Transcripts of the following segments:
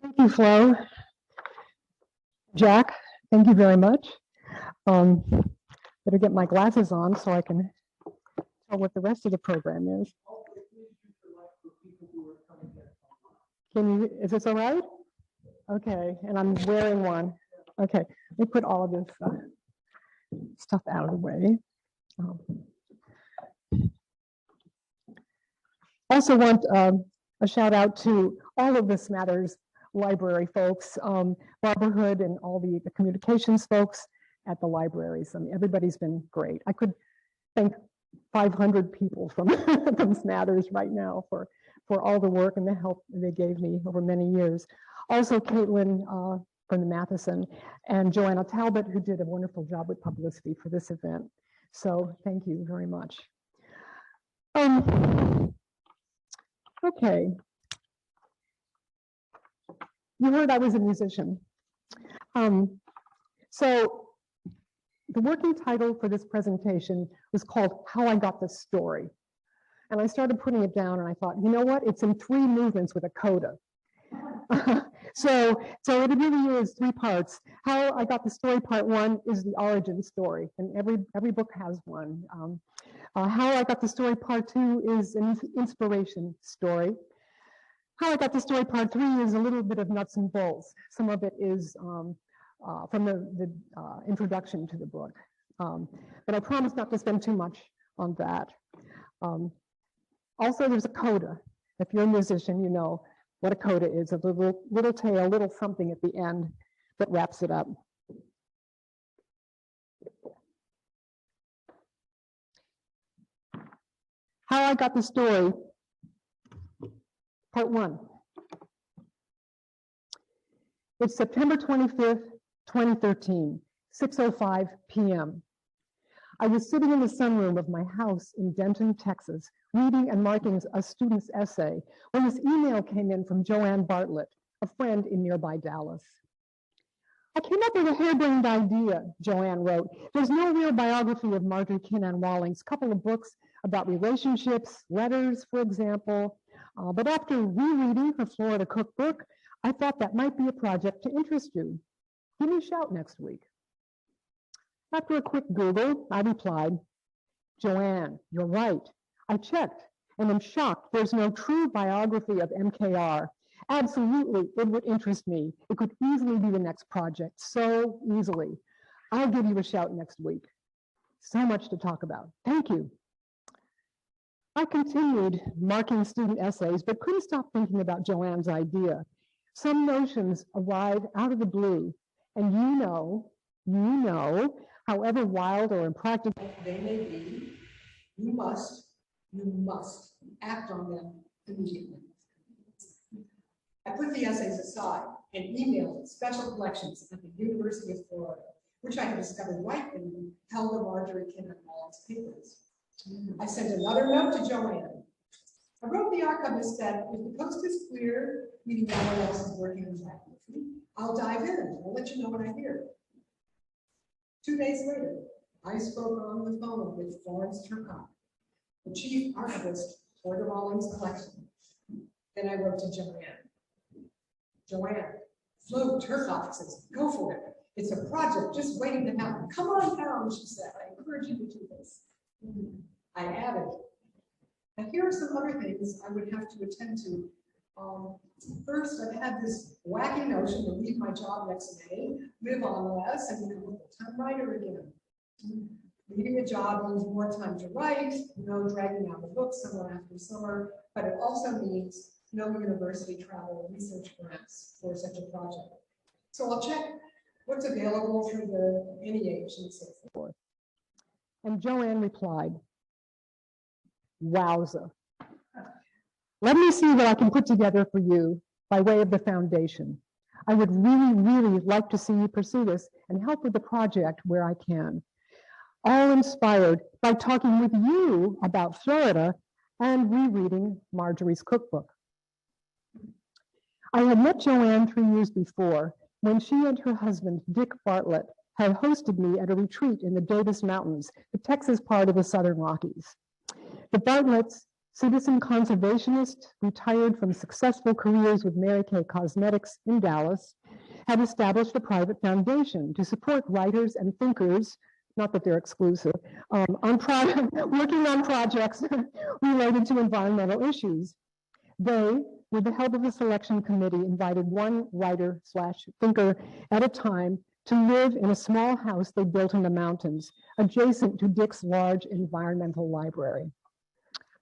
Thank you, Flo. Jack, thank you very much. Better get my glasses on so I can tell what the rest of the program is. Is this all right? Okay, and I'm wearing one. Okay, let me put all of this stuff out of the way. Also want a shout out to all of the Smathers Library folks, Barbara Hood and all the communications folks at the libraries. I mean, everybody's been great. I could thank 500 people from, from Smathers right now for all the work and the help they gave me over many years. Also, Caitlin from the Matheson and Joanna Talbot, who did a wonderful job with publicity for this event. So thank you very much. Okay. You heard I was a musician. So the working title for this presentation was called How I Got This Story. And I started putting it down and I thought, you know what? It's in 3 movements with a coda. So it really is 3 parts. How I Got the Story, part 1 is the origin story, and every book has one. How I Got the Story, part 2 is an inspiration story. How I Got the Story, part 3 is a little bit of nuts and bolts. Some of it is from the introduction to the book. But I promise not to spend too much on that. Also, there's a coda. If you're a musician, you know what a coda is, a little tail, little something at the end that wraps it up. How I Got the Story, part 1. It's September 25th, 2013, 6:05 p.m. I was sitting in the sunroom of my house in Denton, Texas, reading and marking a student's essay when this email came in from Joanne Bartlett, a friend in nearby Dallas. I came up with a harebrained idea, Joanne wrote. There's no real biography of Marjorie Kinnan Rawlings, a couple of books about relationships, letters, for example. But after rereading her Florida cookbook, I thought that might be a project to interest you. Give me a shout next week. After a quick Google, I replied, Joanne, you're right. I checked and I'm shocked there's no true biography of MKR. Absolutely, it would interest me. It could easily be the next project, so easily. I'll give you a shout next week. So much to talk about. Thank you. I continued marking student essays, but couldn't stop thinking about Joanne's idea. Some notions arrive out of the blue, and you know, however wild or impractical they may be, you must act on them immediately. I put the essays aside and emailed special collections at the University of Florida, which I had discovered rightly held the Marjorie Kinnan Rawlings papers. I sent another note to Joanne. I wrote the archivist that if the coast is clear, meaning no one else is working on biography, I'll dive in. I'll let you know what I hear. 2 days later, I spoke on the phone with Florence Turcotte, the chief archivist for the Rawlings collection. Then I wrote to Joanne. Joanne, Flo Turcotte says, go for it. It's a project just waiting to happen. Come on down, she said. I encourage you to do this. I added, and here are some other things I would have to attend to. First, I've had this wacky notion to leave my job next May, live on less, and become a full-time writer again. Leaving a job means more time to write, no dragging out the book summer after summer, but it also means no university travel or research grants for such a project. So I'll check what's available through the NEH and so forth. And Joanne replied, wowza. Let me see what I can put together for you by way of the foundation. I would really like to see you pursue this and help with the project where I can. All inspired by talking with you about Florida and rereading Marjorie's cookbook. I had met Joanne 3 years before when she and her husband, Dick Bartlett, had hosted me at a retreat in the Davis Mountains, the Texas part of the Southern Rockies. The Bartletts citizen conservationist, retired from successful careers with Mary Kay Cosmetics in Dallas, had established a private foundation to support writers and thinkers, not that they're exclusive, working on projects related to environmental issues. They, with the help of the selection committee, invited one writer/thinker at a time to live in a small house they built in the mountains, adjacent to Dick's large environmental library.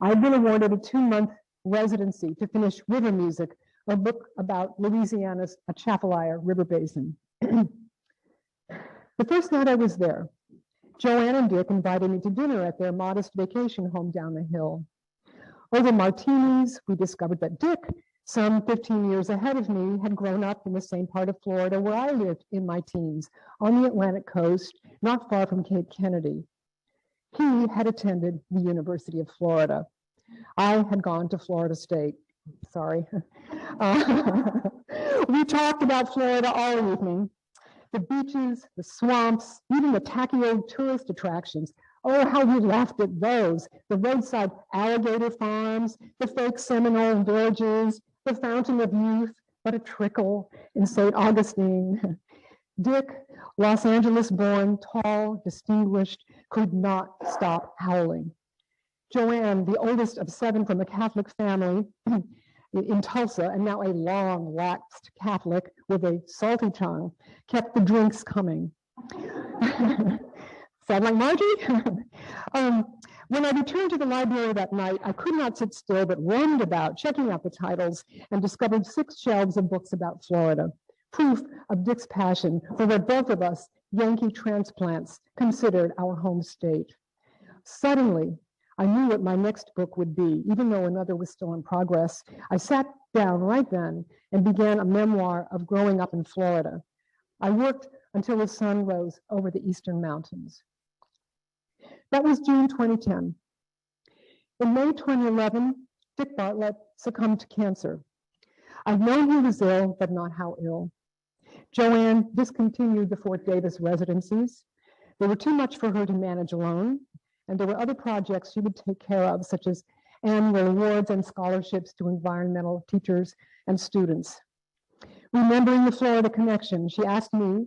I've been awarded a 2-month residency to finish River Music, a book about Louisiana's Atchafalaya River Basin. The first night I was there, Joanne and Dick invited me to dinner at their modest vacation home down the hill. Over martinis, we discovered that Dick, some 15 years ahead of me, had grown up in the same part of Florida where I lived in my teens, on the Atlantic coast, not far from Cape Kennedy. He had attended the University of Florida. I had gone to Florida State. Sorry. We talked about Florida all evening. The beaches, the swamps, even the tacky old tourist attractions. Oh, how we laughed at those. The roadside alligator farms, the fake Seminole villages, the fountain of youth, but a trickle in St. Augustine. Dick, Los Angeles born, tall, distinguished, could not stop howling. Joanne, the oldest of 7 from a Catholic family in Tulsa, and now a long, waxed Catholic with a salty tongue, kept the drinks coming. Sound like Marjorie? When I returned to the library that night, I could not sit still, but roamed about, checking out the titles, and discovered 6 shelves of books about Florida, proof of Dick's passion for what both of us, Yankee transplants, considered our home state. Suddenly, I knew what my next book would be, even though another was still in progress. I sat down right then and began a memoir of growing up in Florida. I worked until the sun rose over the eastern mountains. That was June 2010. In May 2011, Dick Bartlett succumbed to cancer. I've known he was ill, but not how ill. Joanne discontinued the Fort Davis residencies. They were too much for her to manage alone, and there were other projects she would take care of, such as annual awards and scholarships to environmental teachers and students. Remembering the Florida connection, she asked me,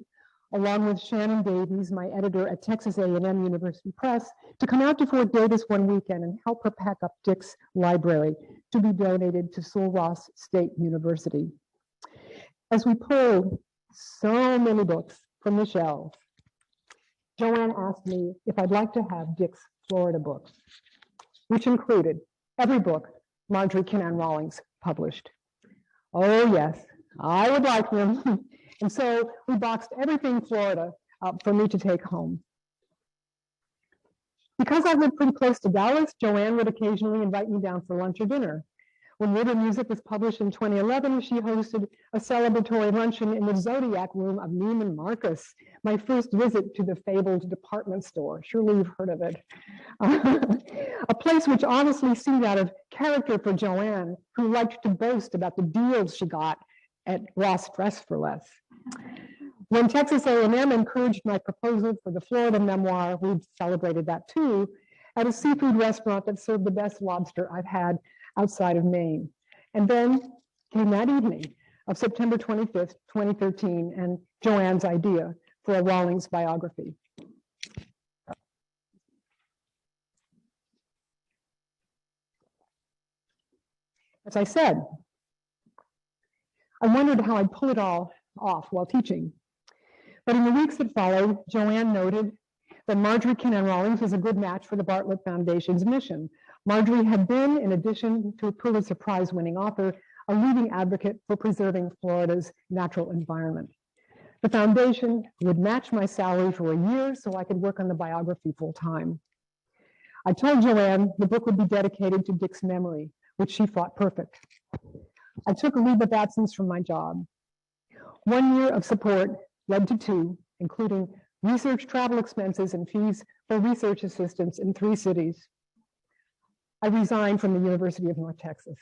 along with Shannon Davies, my editor at Texas A&M University Press, to come out to Fort Davis one weekend and help her pack up Dick's library to be donated to Sul Ross State University. As we pulled so many books from the shelves, Joanne asked me if I'd like to have Dick's Florida books, which included every book Marjorie Kinnan Rawlings published. Oh yes, I would like them. And so we boxed everything Florida for me to take home. Because I lived pretty close to Dallas, Joanne would occasionally invite me down for lunch or dinner. When River Music was published in 2011, she hosted a celebratory luncheon in the Zodiac room of Neiman Marcus, my first visit to the fabled department store. Surely you've heard of it. A place which honestly seemed out of character for Joanne, who liked to boast about the deals she got at Ross Dress for Less. When Texas A&M encouraged my proposal for the Florida memoir, we celebrated that too, at a seafood restaurant that served the best lobster I've had outside of Maine. And then came that evening of September 25th, 2013, and Joanne's idea for a Rawlings biography. As I said, I wondered how I'd pull it all off while teaching. But in the weeks that followed, Joanne noted that Marjorie Kinnan Rawlings was a good match for the Bartlett Foundation's mission. Marjorie had been, in addition to a Pulitzer Prize-winning author, a leading advocate for preserving Florida's natural environment. The foundation would match my salary for a year so I could work on the biography full-time. I told Joanne the book would be dedicated to Dick's memory, which she thought perfect. I took a leave of absence from my job. 1 year of support led to 2, including research travel expenses and fees for research assistants in 3 cities. I resigned from the University of North Texas.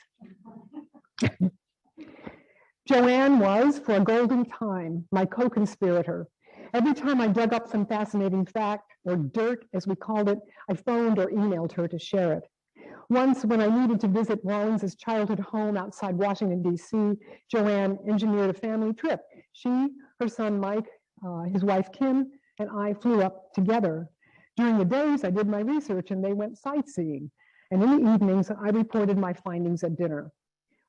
Joanne was, for a golden time, my co-conspirator. Every time I dug up some fascinating fact, or dirt as we called it, I phoned or emailed her to share it. Once, when I needed to visit Rawlings' childhood home outside Washington, D.C., Joanne engineered a family trip. She, her son Mike, his wife Kim, and I flew up together. During the days, I did my research and they went sightseeing. And in the evenings, I reported my findings at dinner.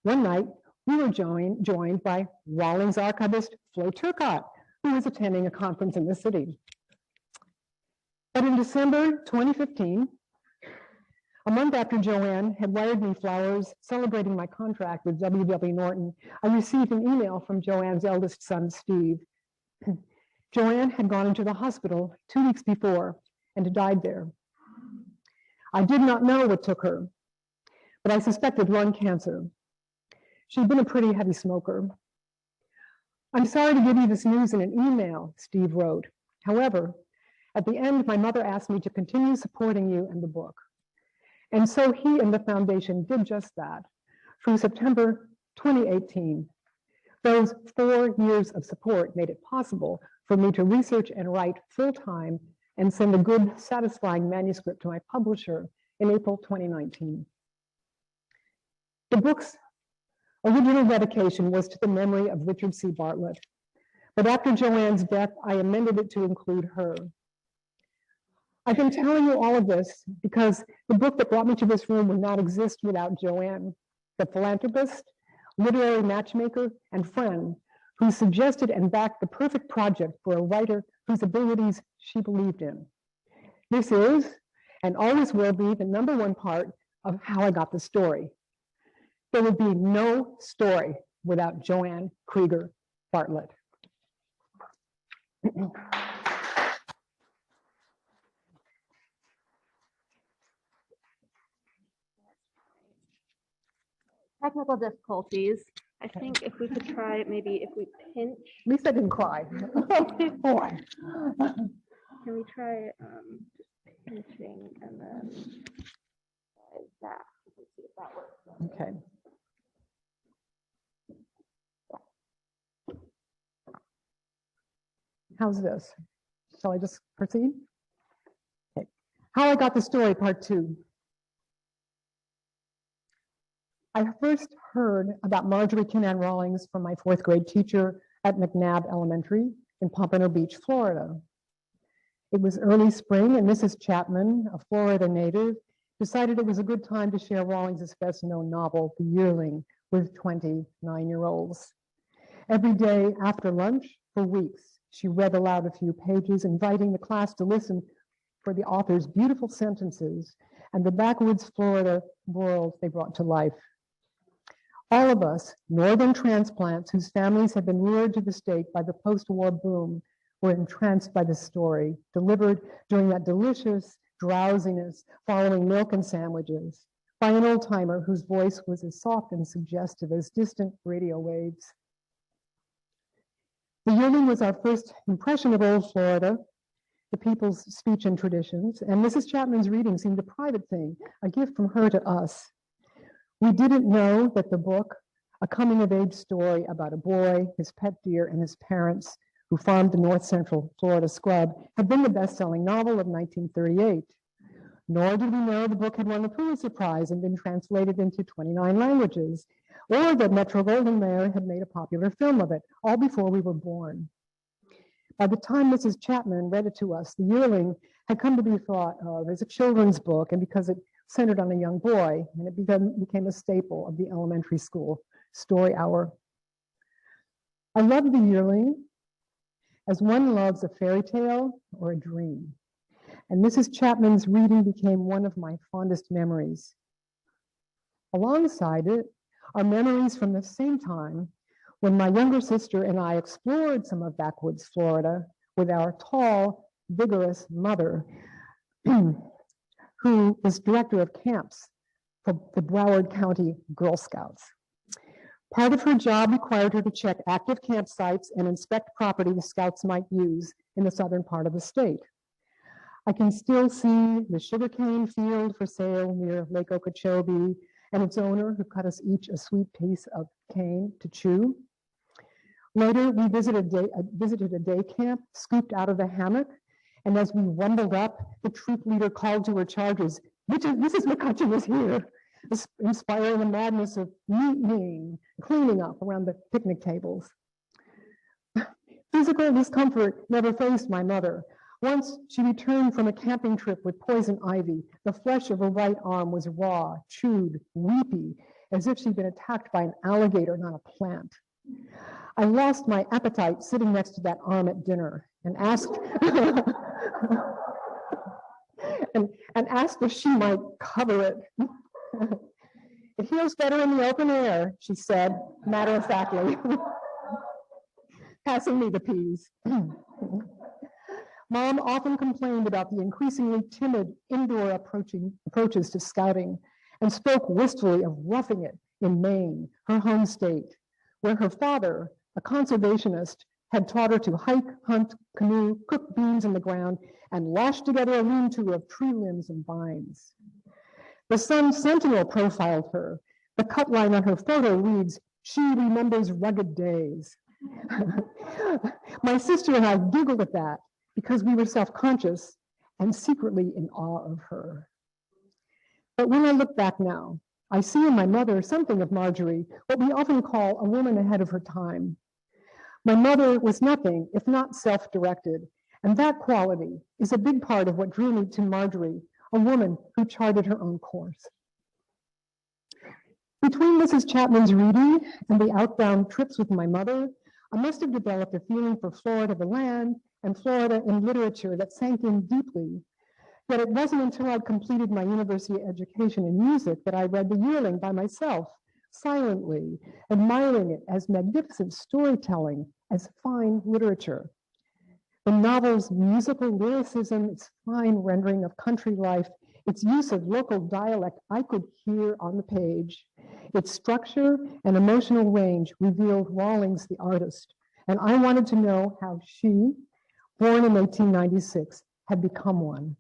One night, we were joined by Rawlings archivist Flo Turcotte, who was attending a conference in the city. But in December 2015, a month after Joanne had wired me flowers celebrating my contract with W.W. Norton, I received an email from Joanne's eldest son, Steve. Joanne had gone into the hospital 2 weeks before and died there. I did not know what took her, but I suspected lung cancer. She'd been a pretty heavy smoker. I'm sorry to give you this news in an email, Steve wrote. However, at the end, my mother asked me to continue supporting you and the book. And so he and the foundation did just that. Through September 2018, those 4 years of support made it possible for me to research and write full-time and send a good, satisfying manuscript to my publisher in April 2019. The book's original dedication was to the memory of Richard C. Bartlett, but after Joanne's death, I amended it to include her. I've been telling you all of this because the book that brought me to this room would not exist without Joanne, the philanthropist, literary matchmaker, and friend who suggested and backed the perfect project for a writer whose abilities she believed in. This is, and always will be, the #1 part of how I got the story. There would be no story without Joanne Krieger Bartlett. Technical difficulties. I think if we could try, maybe if we pinch. At least I didn't cry. Boy. Can we try just pinching and then that? Let's see if that works. Okay. How's this? Shall I just proceed? Okay. How I got the story, part 2. I first heard about Marjorie Kinnan Rawlings from my 4th grade teacher at McNabb Elementary in Pompano Beach, Florida. It was early spring and Mrs. Chapman, a Florida native, decided it was a good time to share Rawlings' best-known novel, The Yearling, with 20 9-year-olds. Every day after lunch, for weeks, she read aloud a few pages, inviting the class to listen for the author's beautiful sentences and the backwoods Florida world they brought to life. All of us, northern transplants whose families had been lured to the state by the post-war boom, were entranced by the story, delivered during that delicious drowsiness following milk and sandwiches, by an old-timer whose voice was as soft and suggestive as distant radio waves. The Yearling was our first impression of old Florida, the people's speech and traditions, and Mrs. Chapman's reading seemed a private thing, a gift from her to us. We didn't know that the book, a coming-of-age story about a boy, his pet deer, and his parents who farmed the North Central Florida scrub, had been the best-selling novel of 1938. Nor did we know the book had won the Pulitzer Prize and been translated into 29 languages, or that Metro-Goldwyn-Mayer had made a popular film of it, all before we were born. By the time Mrs. Chapman read it to us, The Yearling had come to be thought of as a children's book, and because it centered on a young boy, and it became a staple of the elementary school story hour. I loved The Yearling as one loves a fairy tale or a dream, and Mrs. Chapman's reading became one of my fondest memories. Alongside it are memories from the same time when my younger sister and I explored some of backwoods Florida with our tall, vigorous mother, who was director of camps for the Broward County Girl Scouts. Part of her job required her to check active campsites and inspect property the Scouts might use in the southern part of the state. I can still see the sugarcane field for sale near Lake Okeechobee and its owner who cut us each a sweet piece of cane to chew. Later, we visited a day camp, scooped out of the hammock, and as we rumbled up, the troop leader called to her charges, Mrs. McCutchan is here, inspiring a madness of neatening, cleaning up around the picnic tables. Physical discomfort never faced my mother. Once she returned from a camping trip with poison ivy. The flesh of her right arm was raw, chewed, weepy, as if she'd been attacked by an alligator, not a plant. I lost my appetite sitting next to that arm at dinner and asked and asked if she might cover it. It heals better in the open air, she said, matter-of-factly, passing me the peas. Mom often complained about the increasingly timid indoor approaches to scouting and spoke wistfully of roughing it in Maine, her home state, where her father, a conservationist, had taught her to hike, hunt, canoe, cook beans in the ground, and lash together a lean-to of tree limbs and vines. The Sun Sentinel profiled her. The cut line on her photo reads, "She remembers rugged days." My sister and I giggled at that because we were self-conscious and secretly in awe of her. But when I look back now, I see in my mother something of Marjorie, what we often call a woman ahead of her time. My mother was nothing if not self-directed, and that quality is a big part of what drew me to Marjorie, a woman who charted her own course. Between Mrs. Chapman's reading and the outbound trips with my mother, I must have developed a feeling for Florida the land and Florida in literature that sank in deeply. Yet it wasn't until I'd completed my university education in music that I read The Yearling by myself, silently, admiring it as magnificent storytelling, as fine literature. The novel's musical lyricism, its fine rendering of country life, its use of local dialect I could hear on the page, its structure and emotional range revealed Rawlings the artist, and I wanted to know how she, born in 1896, had become one.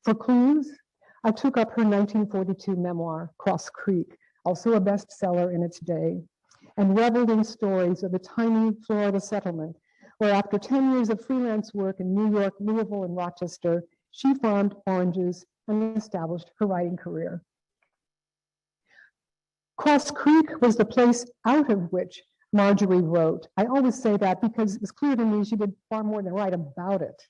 For clues, I took up her 1942 memoir, Cross Creek, also a bestseller in its day, and reveled in stories of a tiny Florida settlement where after 10 years of freelance work in New York, Louisville, and Rochester, she farmed oranges and established her writing career. Cross Creek was the place out of which Marjorie wrote. I always say that because it was clear to me she did far more than write about it.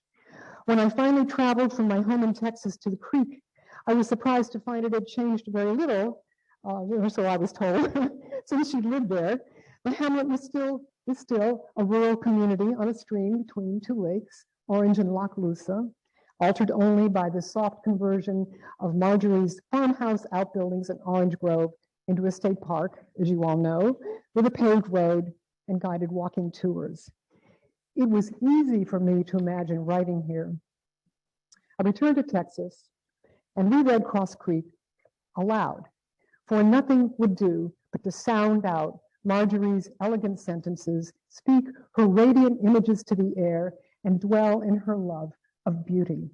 When I finally traveled from my home in Texas to the creek, I was surprised to find it had changed very little, or so I was told, since she lived there. The hamlet is still a rural community on a stream between two lakes, Orange and Loch Lusa, altered only by the soft conversion of Marjorie's farmhouse outbuildings in Orange Grove into a state park, as you all know, with a paved road and guided walking tours. It was easy for me to imagine writing here. I returned to Texas and reread Cross Creek aloud, for nothing would do but to sound out Marjorie's elegant sentences, speak her radiant images to the air, and dwell in her love of beauty.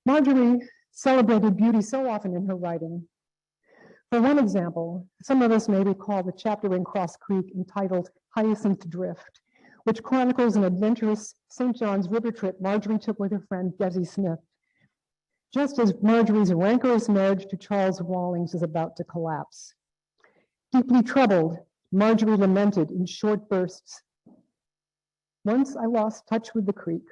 Marjorie celebrated beauty so often in her writing. For one example, some of us may recall the chapter in Cross Creek entitled Hyacinth Drift, which chronicles an adventurous St. John's River trip Marjorie took with her friend Desi Smith, just as Marjorie's rancorous marriage to Charles Rawlings is about to collapse. Deeply troubled, Marjorie lamented in short bursts, "Once I lost touch with the creek.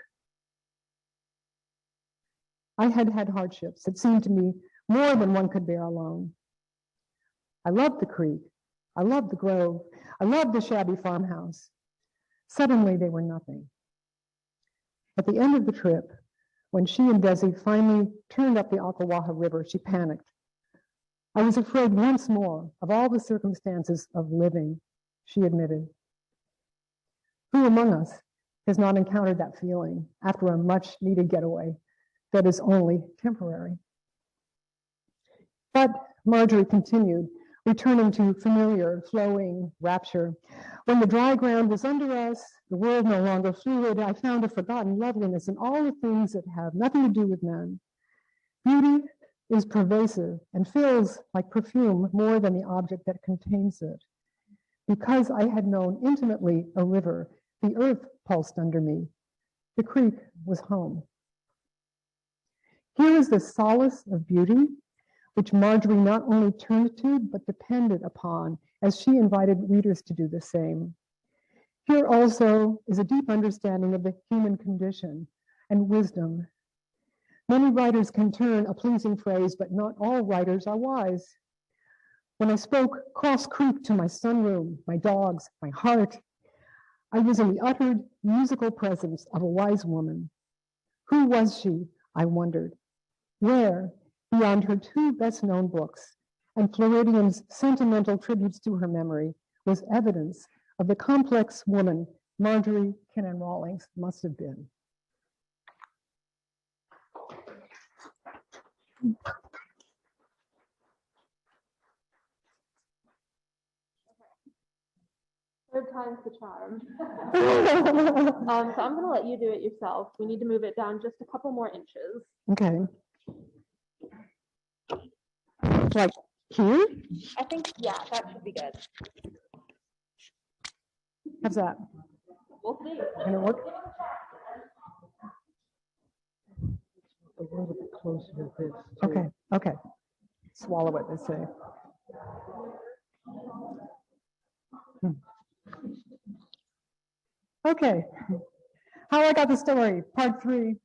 I had had hardships, it seemed to me, more than one could bear alone. I loved the creek, I loved the grove, I loved the shabby farmhouse. Suddenly they were nothing." At the end of the trip, when she and Desi finally turned up the Ocklawaha River, she panicked. "I was afraid once more of all the circumstances of living," she admitted. Who among us has not encountered that feeling after a much-needed getaway that is only temporary? But Marjorie continued, returning to familiar, flowing rapture. "When the dry ground was under us, the world no longer fluid, I found a forgotten loveliness in all the things that have nothing to do with men. Beauty is pervasive and feels like perfume more than the object that contains it. Because I had known intimately a river, the earth pulsed under me. The creek was home." Here is the solace of beauty, which Marjorie not only turned to, but depended upon, as she invited readers to do the same. Here also is a deep understanding of the human condition and wisdom. Many writers can turn a pleasing phrase, but not all writers are wise. When I spoke Cross Creek to my sunroom, my dogs, my heart, I was in the uttered musical presence of a wise woman. Who was she, I wondered? Where, beyond her two best-known books and Floridian's sentimental tributes to her memory, was evidence of the complex woman Marjorie Kinnan Rawlings must have been? Third time's the charm. So I'm going to let you do it yourself. We need to move it down just a couple more inches. Okay. Like here? I think, yeah, that should be good. How's that? We'll see. Can it work? A little bit closer to this. Okay, okay. Swallow it, they say. Okay. How I got the story, part 3.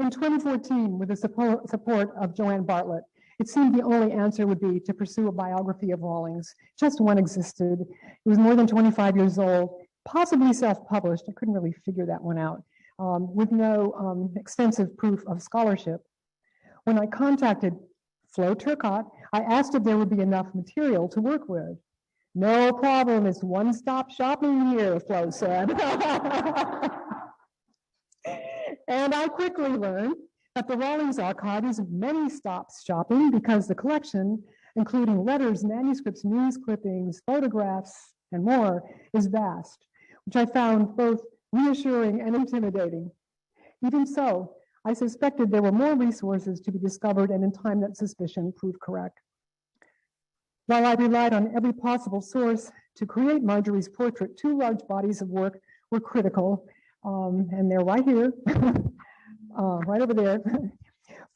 In 2014, with the support of Joanne Bartlett, it seemed the only answer would be to pursue a biography of Rawlings. Just one existed. It was more than 25 years old, possibly self-published. I couldn't really figure that one out, with no extensive proof of scholarship. When I contacted Flo Turcotte, I asked if there would be enough material to work with. No problem, it's one-stop shopping here, Flo said. And I quickly learned that the Rawlings archive is many stops shopping because the collection, including letters, manuscripts, news clippings, photographs, and more, is vast, which I found both reassuring and intimidating. Even so, I suspected there were more resources to be discovered, and in time that suspicion proved correct. While I relied on every possible source to create Marjorie's portrait, 2 large bodies of work were critical, and they're right here, right over there.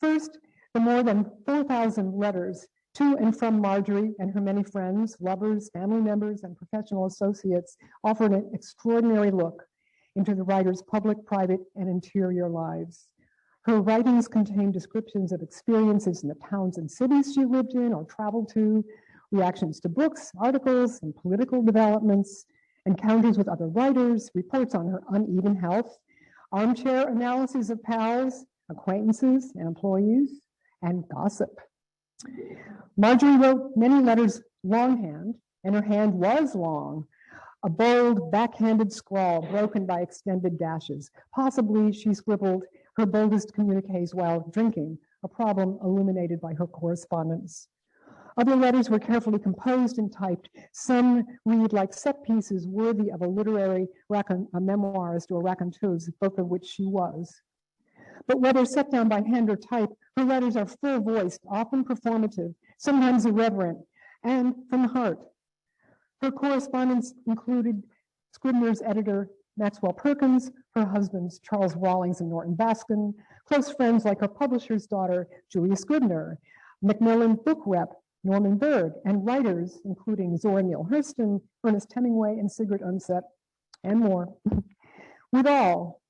First, the more than 4,000 letters to and from Marjorie and her many friends, lovers, family members, and professional associates offered an extraordinary look into the writer's public, private, and interior lives. Her writings contain descriptions of experiences in the towns and cities she lived in or traveled to, reactions to books, articles, and political developments, encounters with other writers, reports on her uneven health, armchair analyses of pals, acquaintances, and employees, and gossip. Marjorie wrote many letters longhand, and her hand was long, a bold, backhanded scrawl broken by extended dashes. Possibly she scribbled her boldest communiques while drinking, a problem illuminated by her correspondence. Other letters were carefully composed and typed. Some read like set pieces worthy of a literary memoirist or raconteuse, both of which she was. But whether set down by hand or type, her letters are full-voiced, often performative, sometimes irreverent, and from the heart. Her correspondence included Scribner's editor, Maxwell Perkins, her husbands, Charles Rawlings and Norton Baskin, close friends like her publisher's daughter, Julia Scribner, Macmillan book rep, Norman Berg, and writers, including Zora Neale Hurston, Ernest Hemingway, and Sigrid Undset, and more. With all,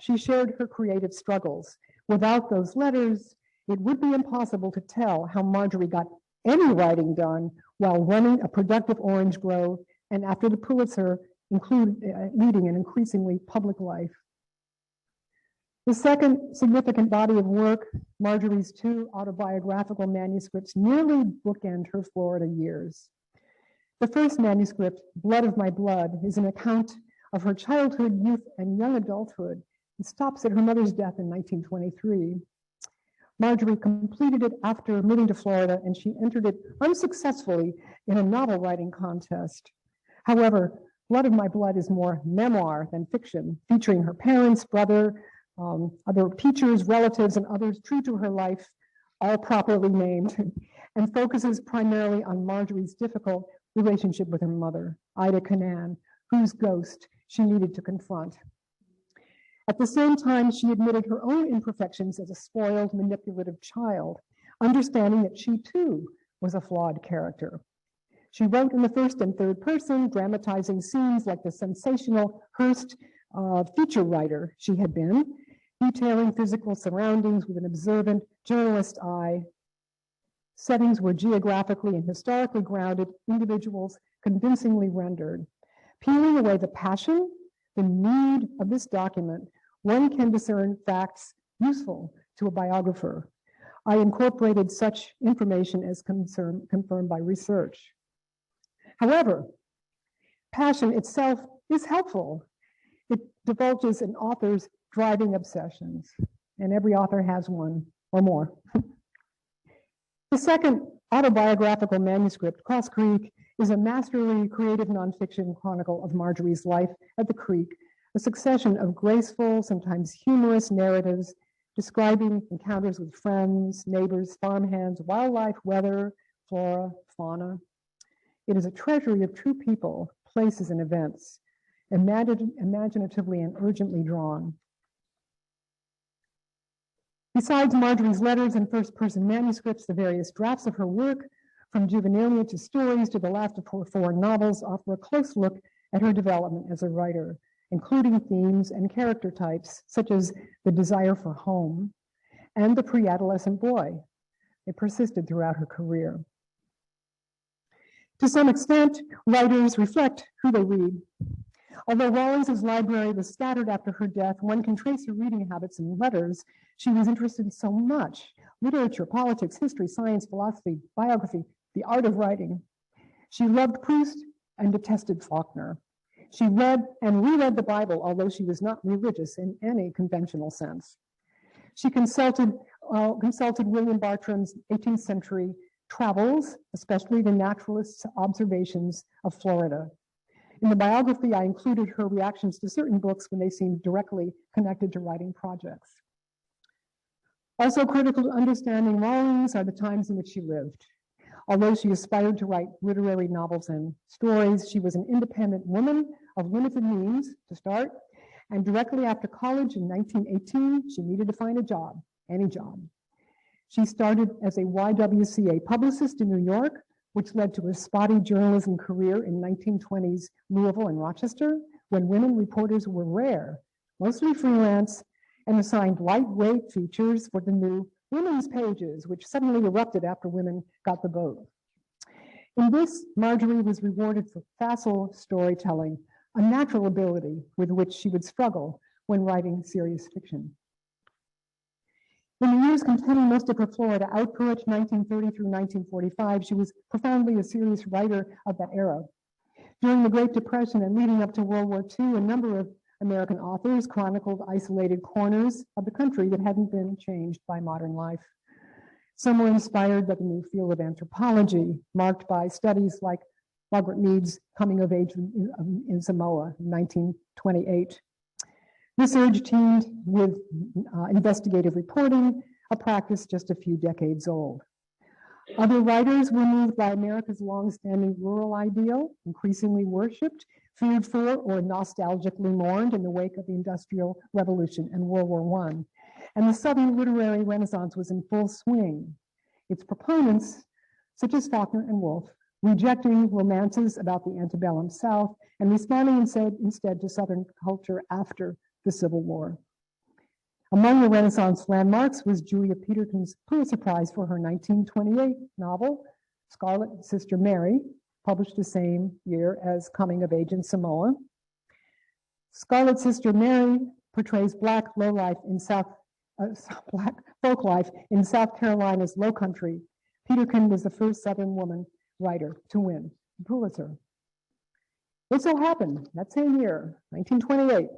she shared her creative struggles. Without those letters, it would be impossible to tell how Marjorie got any writing done while running a productive orange grove and after the Pulitzer, leading an increasingly public life. The second significant body of work, Marjorie's 2 autobiographical manuscripts, nearly bookend her Florida years. The first manuscript, Blood of My Blood, is an account of her childhood, youth, and young adulthood, and stops at her mother's death in 1923. Marjorie completed it after moving to Florida, and she entered it unsuccessfully in a novel writing contest. However, Blood of My Blood is more memoir than fiction, featuring her parents, brother, other teachers, relatives, and others true to her life, all properly named, and focuses primarily on Marjorie's difficult relationship with her mother, Ida Kinnan, whose ghost she needed to confront. At the same time, she admitted her own imperfections as a spoiled, manipulative child, understanding that she too was a flawed character. She wrote in the first and third person, dramatizing scenes like the sensational Hearst feature writer she had been, detailing physical surroundings with an observant journalist eye. Settings were geographically and historically grounded, individuals convincingly rendered. Peeling away the passion, the need of this document, one can discern facts useful to a biographer. I incorporated such information as confirmed by research. However, passion itself is helpful. It divulges an author's driving obsessions, and every author has one or more. The second autobiographical manuscript, Cross Creek, is a masterly creative nonfiction chronicle of Marjorie's life at the Creek, a succession of graceful, sometimes humorous narratives describing encounters with friends, neighbors, farmhands, wildlife, weather, flora, fauna. It is a treasury of true people, places, and events, imaginatively and urgently drawn. Besides Marjorie's letters and first-person manuscripts, the various drafts of her work, from juvenilia to stories to the last of her 4 novels, offer a close look at her development as a writer, including themes and character types, such as the desire for home and the pre-adolescent boy. It persisted throughout her career. To some extent, writers reflect who they read. Although Rawlings' library was scattered after her death, one can trace her reading habits in letters. She was interested in so much: literature, politics, history, science, philosophy, biography, the art of writing. She loved Proust and detested Faulkner. She read and reread the Bible, although she was not religious in any conventional sense. She consulted William Bartram's 18th century travels, especially the naturalist's observations of Florida. In the biography, I included her reactions to certain books when they seemed directly connected to writing projects. Also critical to understanding Rawlings are the times in which she lived. Although she aspired to write literary novels and stories, she was an independent woman of limited means to start, and directly after college in 1918, she needed to find a job, any job. She started as a YWCA publicist in New York, which led to a spotty journalism career in 1920s Louisville and Rochester, when women reporters were rare, mostly freelance, and assigned lightweight features for the new women's pages, which suddenly erupted after women got the vote. In this, Marjorie was rewarded for facile storytelling, a natural ability with which she would struggle when writing serious fiction. In the years containing most of her Florida output, 1930 through 1945, she was profoundly a serious writer of that era. During the Great Depression and leading up to World War II, a number of American authors chronicled isolated corners of the country that hadn't been changed by modern life. Some were inspired by the new field of anthropology, marked by studies like Margaret Mead's Coming of Age in Samoa in 1928. This urge teamed with investigative reporting, a practice just a few decades old. Other writers were moved by America's longstanding rural ideal, increasingly worshipped, feared for, or nostalgically mourned in the wake of the Industrial Revolution and World War I. And the Southern literary Renaissance was in full swing. Its proponents, such as Faulkner and Woolf, rejecting romances about the antebellum South and responding instead to Southern culture after the Civil War. Among the Renaissance landmarks was Julia Peterson's Pulitzer Prize for her 1928 novel, Scarlet Sister Mary, published the same year as Coming of Age in Samoa. Scarlet Sister Mary portrays Black folk life in South Carolina's Low Country. Peterson was the first Southern woman writer to win the Pulitzer. It so happened that same year, 1928,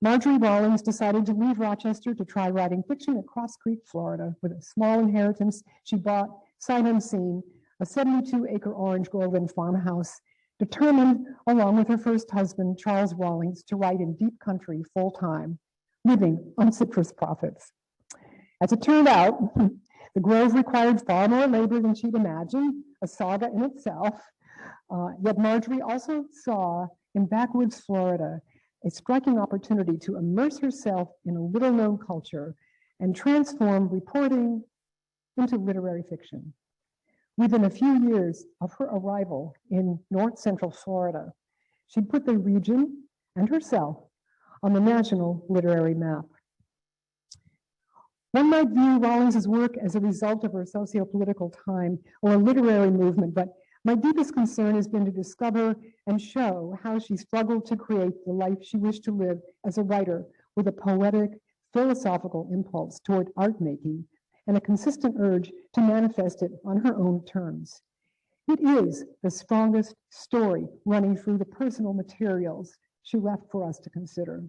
Marjorie Rawlings decided to leave Rochester to try writing fiction at Cross Creek, Florida. With a small inheritance, she bought, sight unseen, a 72-acre orange grove and farmhouse, determined, along with her first husband, Charles Rawlings, to write in deep country full-time, living on citrus profits. As it turned out, the grove required far more labor than she'd imagined, a saga in itself. Yet Marjorie also saw in backwoods Florida a striking opportunity to immerse herself in a little-known culture and transform reporting into literary fiction. Within a few years of her arrival in North Central Florida, she put the region and herself on the national literary map. One might view Rawlings' work as a result of her socio-political time or a literary movement, but my deepest concern has been to discover and show how she struggled to create the life she wished to live as a writer with a poetic, philosophical impulse toward art making and a consistent urge to manifest it on her own terms. It is the strongest story running through the personal materials she left for us to consider.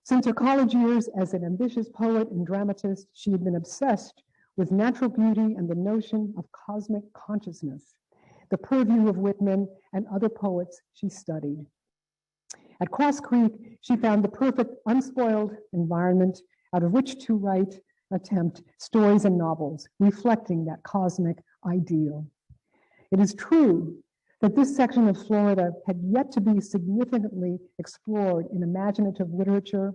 Since her college years as an ambitious poet and dramatist, she had been obsessed with natural beauty and the notion of cosmic consciousness, the purview of Whitman and other poets she studied. At Cross Creek, she found the perfect unspoiled environment out of which to attempt stories and novels reflecting that cosmic ideal. It is true that this section of Florida had yet to be significantly explored in imaginative literature,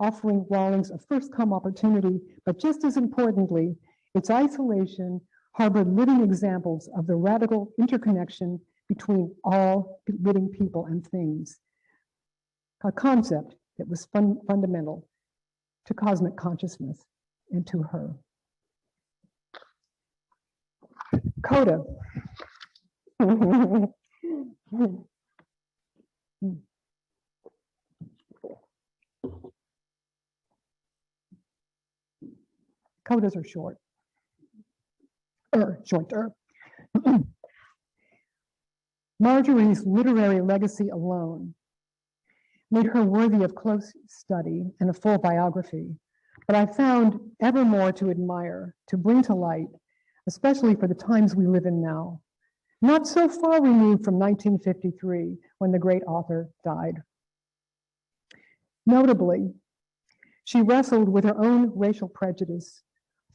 offering Rawlings a first-come opportunity, but just as importantly, its isolation harbored living examples of the radical interconnection between all living people and things, a concept that was fundamental to cosmic consciousness and to her. Coda. Codas are short. Shorter. Marjorie's literary legacy alone made her worthy of close study and a full biography, but I found ever more to admire, to bring to light, especially for the times we live in now, not so far removed from 1953 when the great author died. Notably, she wrestled with her own racial prejudice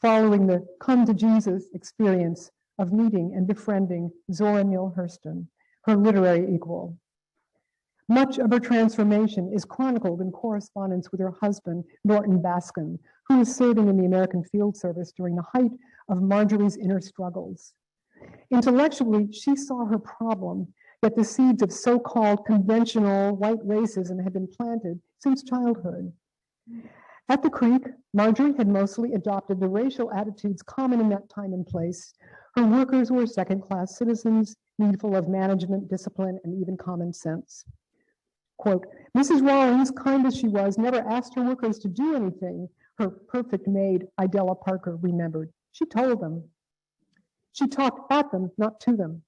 following the come to Jesus experience of meeting and befriending Zora Neale Hurston, her literary equal. Much of her transformation is chronicled in correspondence with her husband, Norton Baskin, who was serving in the American Field Service during the height of Marjorie's inner struggles. Intellectually, she saw her problem, yet the seeds of so-called conventional white racism had been planted since childhood. At the Creek, Marjorie had mostly adopted the racial attitudes common in that time and place. Her workers were second-class citizens, needful of management, discipline, and even common sense. Quote, Mrs. Rawlings, kind as she was, never asked her workers to do anything, her perfect maid, Idella Parker, remembered. She told them. She talked at them, not to them.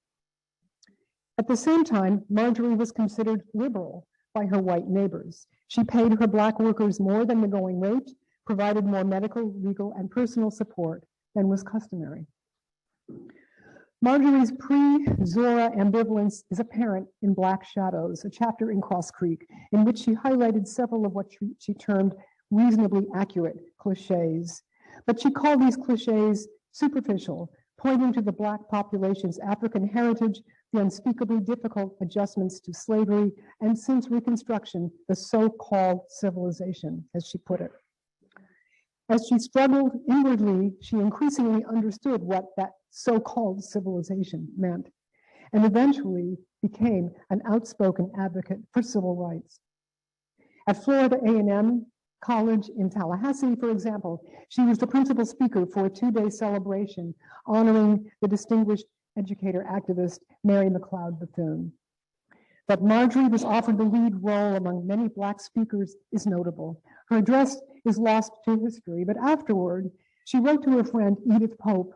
At the same time, Marjorie was considered liberal by her white neighbors. She paid her Black workers more than the going rate, provided more medical, legal, and personal support than was customary. Marjorie's pre-Zora ambivalence is apparent in Black Shadows, a chapter in Cross Creek, in which she highlighted several of what she termed reasonably accurate cliches. But she called these cliches superficial, pointing to the Black population's African heritage, the unspeakably difficult adjustments to slavery, and since Reconstruction, the so-called civilization, as she put it. As she struggled inwardly, she increasingly understood what that so-called civilization meant, and eventually became an outspoken advocate for civil rights. At Florida A&M College in Tallahassee, for example, she was the principal speaker for a two-day celebration honoring the distinguished educator activist Mary McLeod Bethune. That Marjorie was offered the lead role among many Black speakers is notable. Her address is lost to history, but afterward, she wrote to her friend Edith Pope,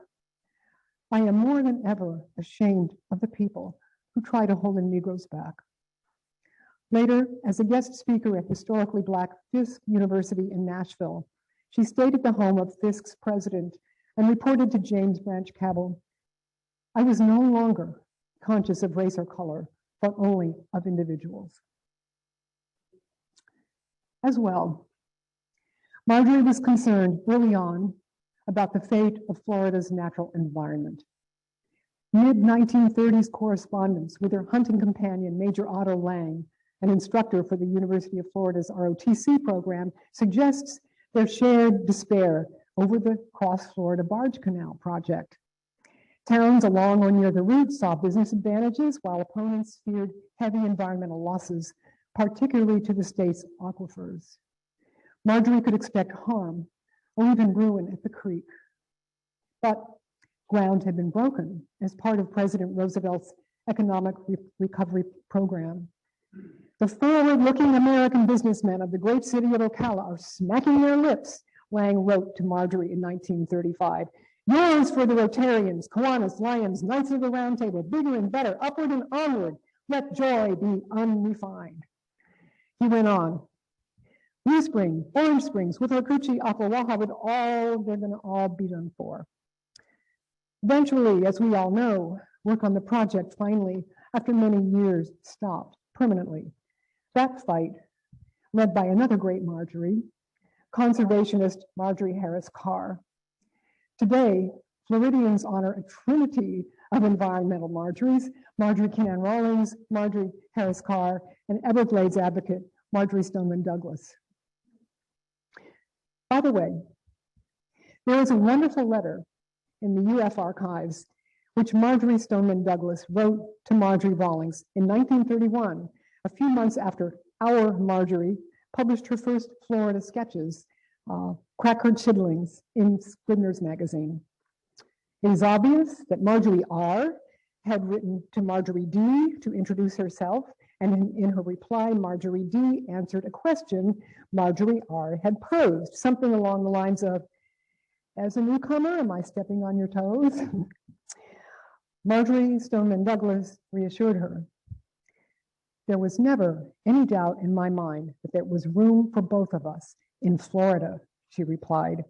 I am more than ever ashamed of the people who try to hold the Negroes back. Later, as a guest speaker at historically Black Fisk University in Nashville, she stayed at the home of Fisk's president and reported to James Branch Cabell, I was no longer conscious of race or color, but only of individuals. As well, Marjorie was concerned early on about the fate of Florida's natural environment. Mid-1930s correspondence with her hunting companion, Major Otto Lang, an instructor for the University of Florida's ROTC program, suggests their shared despair over the Cross Florida Barge Canal project. Towns along or near the route saw business advantages, while opponents feared heavy environmental losses, particularly to the state's aquifers. Marjorie could expect harm or even ruin at the creek. But ground had been broken as part of President Roosevelt's economic recovery program. The forward-looking American businessmen of the great city of Ocala are smacking their lips, Lang wrote to Marjorie in 1935. Yours for the Rotarians, Kiwanis, Lions, Knights of the Round Table, bigger and better, upward and onward, let joy be unrefined. He went on. Blue Spring, Orange Springs, with Withlacoochee, Ocklawaha, they're going to all be done for. Eventually, as we all know, work on the project finally, after many years, stopped permanently. That fight, led by another great Marjorie, conservationist Marjorie Harris Carr. Today, Floridians honor a trinity of environmental Marjories: Marjorie Kinnan Rawlings, Marjorie Harris Carr, and Everglades advocate Marjorie Stoneman Douglas. By the way, there is a wonderful letter in the UF archives which Marjorie Stoneman Douglas wrote to Marjorie Rawlings in 1931, a few months after our Marjorie published her first Florida sketches, Cracker Chidlings, in Scribner's magazine. It is obvious that Marjorie R. had written to Marjorie D. to introduce herself, and in her reply, Marjorie D. answered a question Marjorie R. had posed, something along the lines of, "As a newcomer, am I stepping on your toes?" Marjorie Stoneman Douglas reassured her. "There was never any doubt in my mind that there was room for both of us in Florida," she replied.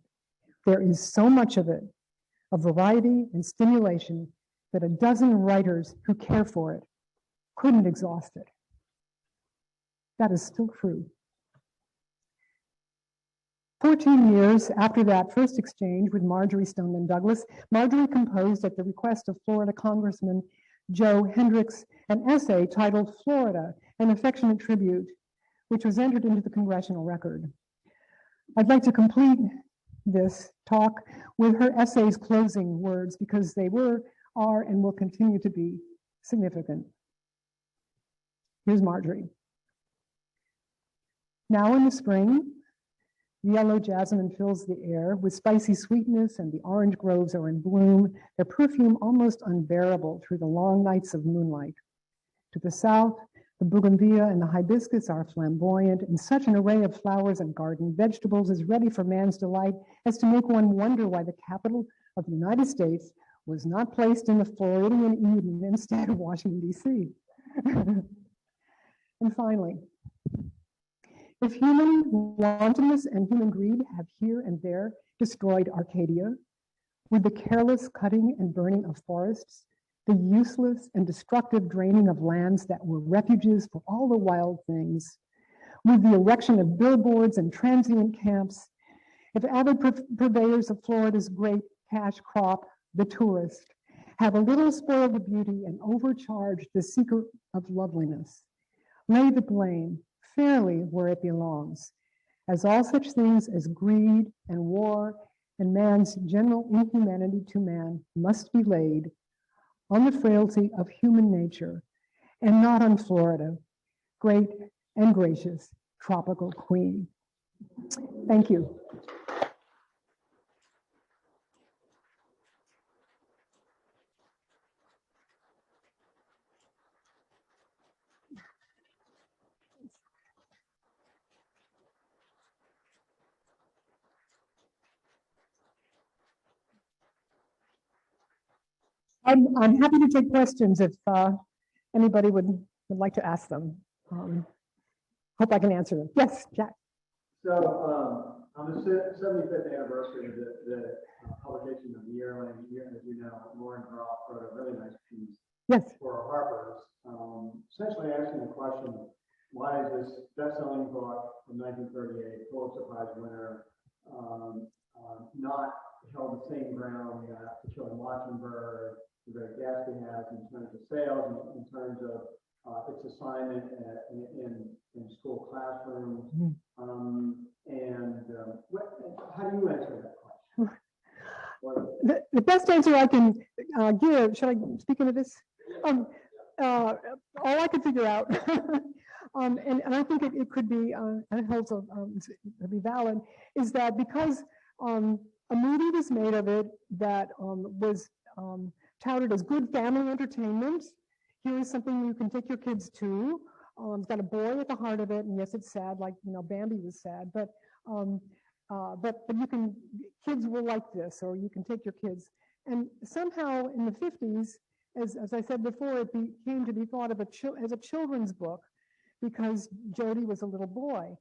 "There is so much of it, a variety and stimulation, that a dozen writers who care for it couldn't exhaust it." That is still true. 14 years after that first exchange with Marjorie Stoneman Douglas, Marjorie composed at the request of Florida Congressman Joe Hendricks an essay titled "Florida, an Affectionate Tribute," which was entered into the congressional record. I'd like to complete this talk with her essay's closing words because they were, are, and will continue to be significant. Here's Marjorie. Now in the spring, yellow jasmine fills the air with spicy sweetness, and the orange groves are in bloom, their perfume almost unbearable through the long nights of moonlight. To the south, the bougainvillea and the hibiscus are flamboyant, and such an array of flowers and garden vegetables is ready for man's delight as to make one wonder why the capital of the United States was not placed in the Floridian Eden instead of Washington, D.C. And finally, if human wantonness and human greed have here and there destroyed Arcadia, with the careless cutting and burning of forests, the useless and destructive draining of lands that were refuges for all the wild things, with the erection of billboards and transient camps, if avid purveyors of Florida's great cash crop, the tourist, have a little spoiled the beauty and overcharged the seeker of loveliness, lay the blame fairly where it belongs, as all such things as greed and war and man's general inhumanity to man must be laid on the frailty of human nature and not on Florida, great and gracious tropical queen. Thank you. I'm happy to take questions if anybody would like to ask them. Hope I can answer them. Yes, Jack. So on the 75th anniversary of the publication of The Yearling, as you know, Lauren Groff wrote a really nice piece Yes. for Harper's, essentially asking the question, why is this best-selling book from 1938, Pulitzer Prize winner, not held the same ground To Kill a Mockingbird, The Great Gatsby has in terms of sales, in terms of its assignment in school classrooms. How do you answer that question? The best answer I can give, should I speak into this? All I could figure out, and I think it could be, and it holds, it'd be valid, is that because a movie was made of it that was touted as good family entertainment. Here is something you can take your kids to. It's got a boy at the heart of it, and yes, it's sad, like Bambi was sad, but you can, kids will like this, or you can take your kids. And somehow in the 50s, as I said before, it came to be thought of as a children's book because Jody was a little boy.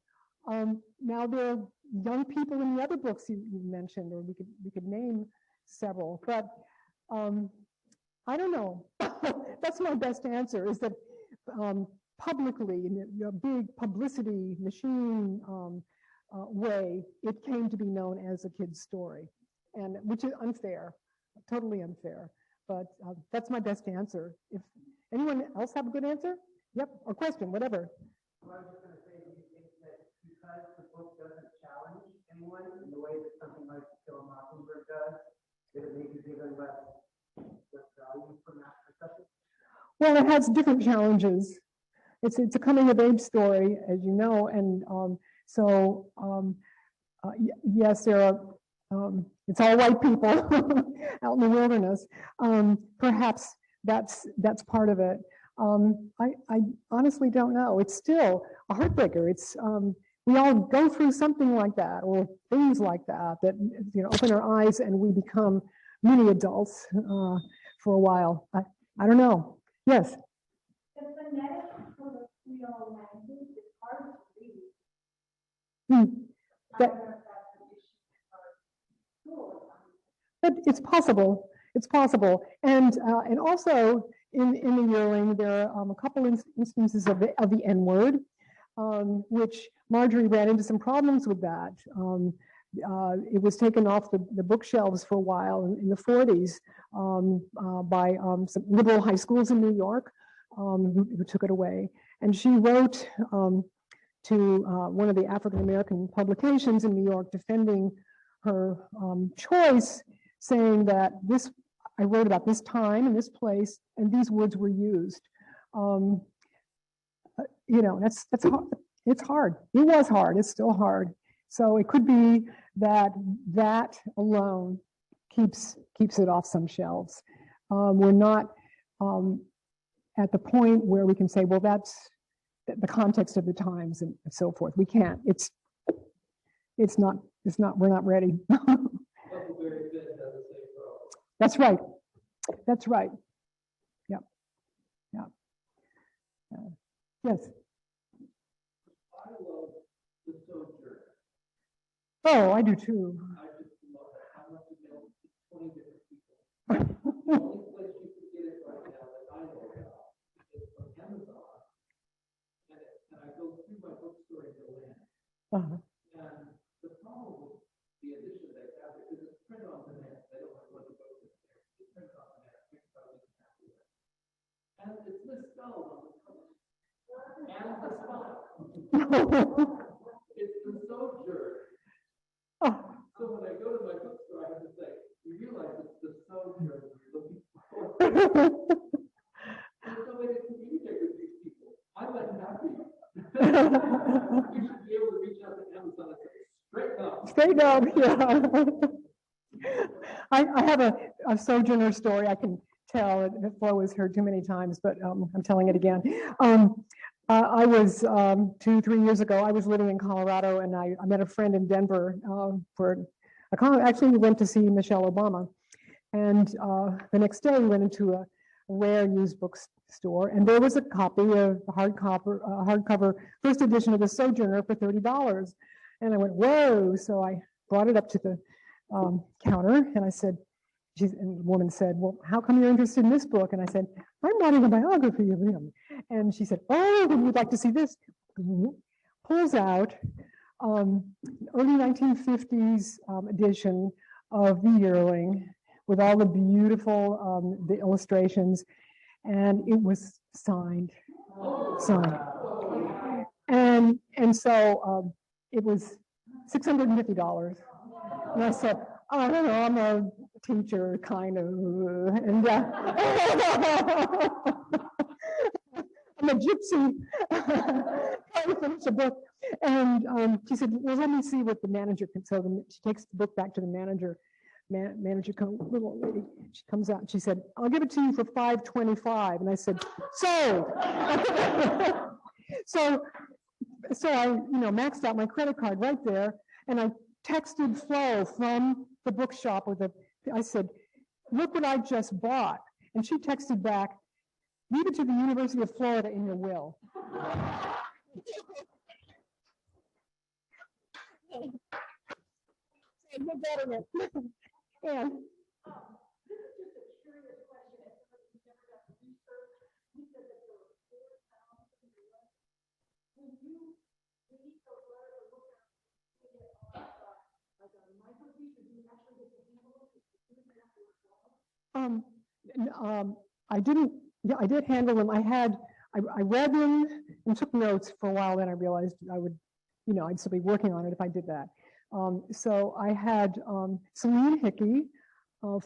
Now there are young people in the other books you mentioned, or we could name several, but I don't know. That's my best answer, is that publicly, in a big publicity machine way, it came to be known as a kid's story, and which is unfair, totally unfair. But that's my best answer. If anyone else have a good answer? Yep, or question, whatever. Well, I was just going to say, do you think that because the book doesn't challenge anyone in the way that something like To Kill a Mockingbird does, that it may be given less value from that perspective? Well, it has different challenges. It's a coming of age story, as you know, and yes, there are. It's all white people out in the wilderness. Perhaps that's part of it. I honestly don't know. It's still a heartbreaker. It's we all go through something like that, or things like that open our eyes and we become mini adults for a while. I don't know. Yes. The phonetic colloquial language is hard to read. But it's possible. It's possible, and also in the Yearling there are a couple instances of the N word, which Marjorie ran into some problems with that. It was taken off the bookshelves for a while in the 40s by some liberal high schools in New York who took it away. And she wrote to one of the African American publications in New York defending her choice, saying that I wrote about this time and this place, and these words were used. That's hard. It's hard. It was hard. It's still hard. So it could be that alone keeps it off some shelves. We're not at the point where we can say, well, that's the context of the times and so forth. We can't. It's not. We're not ready. That's right. That's right. Yep. Yep. Yes. I love the sojourn. Oh, I do too. I just love it. How much it knows 20 different people. The only place you can get it right now that I know about is from Amazon. And I go through my bookstore in Milan. And the problem with the edition they have is it's printed on demand. They don't have what the book is there. It's printed on demand. And it's misspelled on the cover. And the spell. It's the sojourn. So when I go to my bookstore, I have to say, you realize it's the sojourn you're looking for. There's no way to communicate with these people. I'm unhappy. You should be able to reach out to Amazon and say, straighten up. Straighten up, yeah. I have a sojourner story I can tell. It Flo has heard too many times, but I'm telling it again. I was 2-3 years ago, I was living in Colorado, and I met a friend in Denver actually we went to see Michelle Obama. And the next day we went into a rare used bookstore, and there was a copy of hardcover first edition of The Sojourner for $30. And I went, whoa. So I brought it up to the counter, and I said, and the woman said, well, how come you're interested in this book? And I said, I'm writing a biography of him. And she said, oh, then you'd like to see this. Pulls out early 1950s edition of The Yearling with all the beautiful the illustrations. And it was signed. signed. And so it was $650. And I said, I don't know, I'm a teacher, kind of, and I'm a gypsy trying to finish a book. And she said, well, let me see what the manager can. So she takes the book back to the manager. Manager, little old lady, she comes out and she said, I'll give it to you for $5.25. And I said, sold. So I, maxed out my credit card right there, and I texted Flo from the bookshop I said, look what I just bought. And she texted back, leave it to the University of Florida in your will. You're getting it. And I didn't, yeah, I did handle them. I read them and took notes for a while, then I realized I would, I'd still be working on it if I did that. So I had Celine Hickey,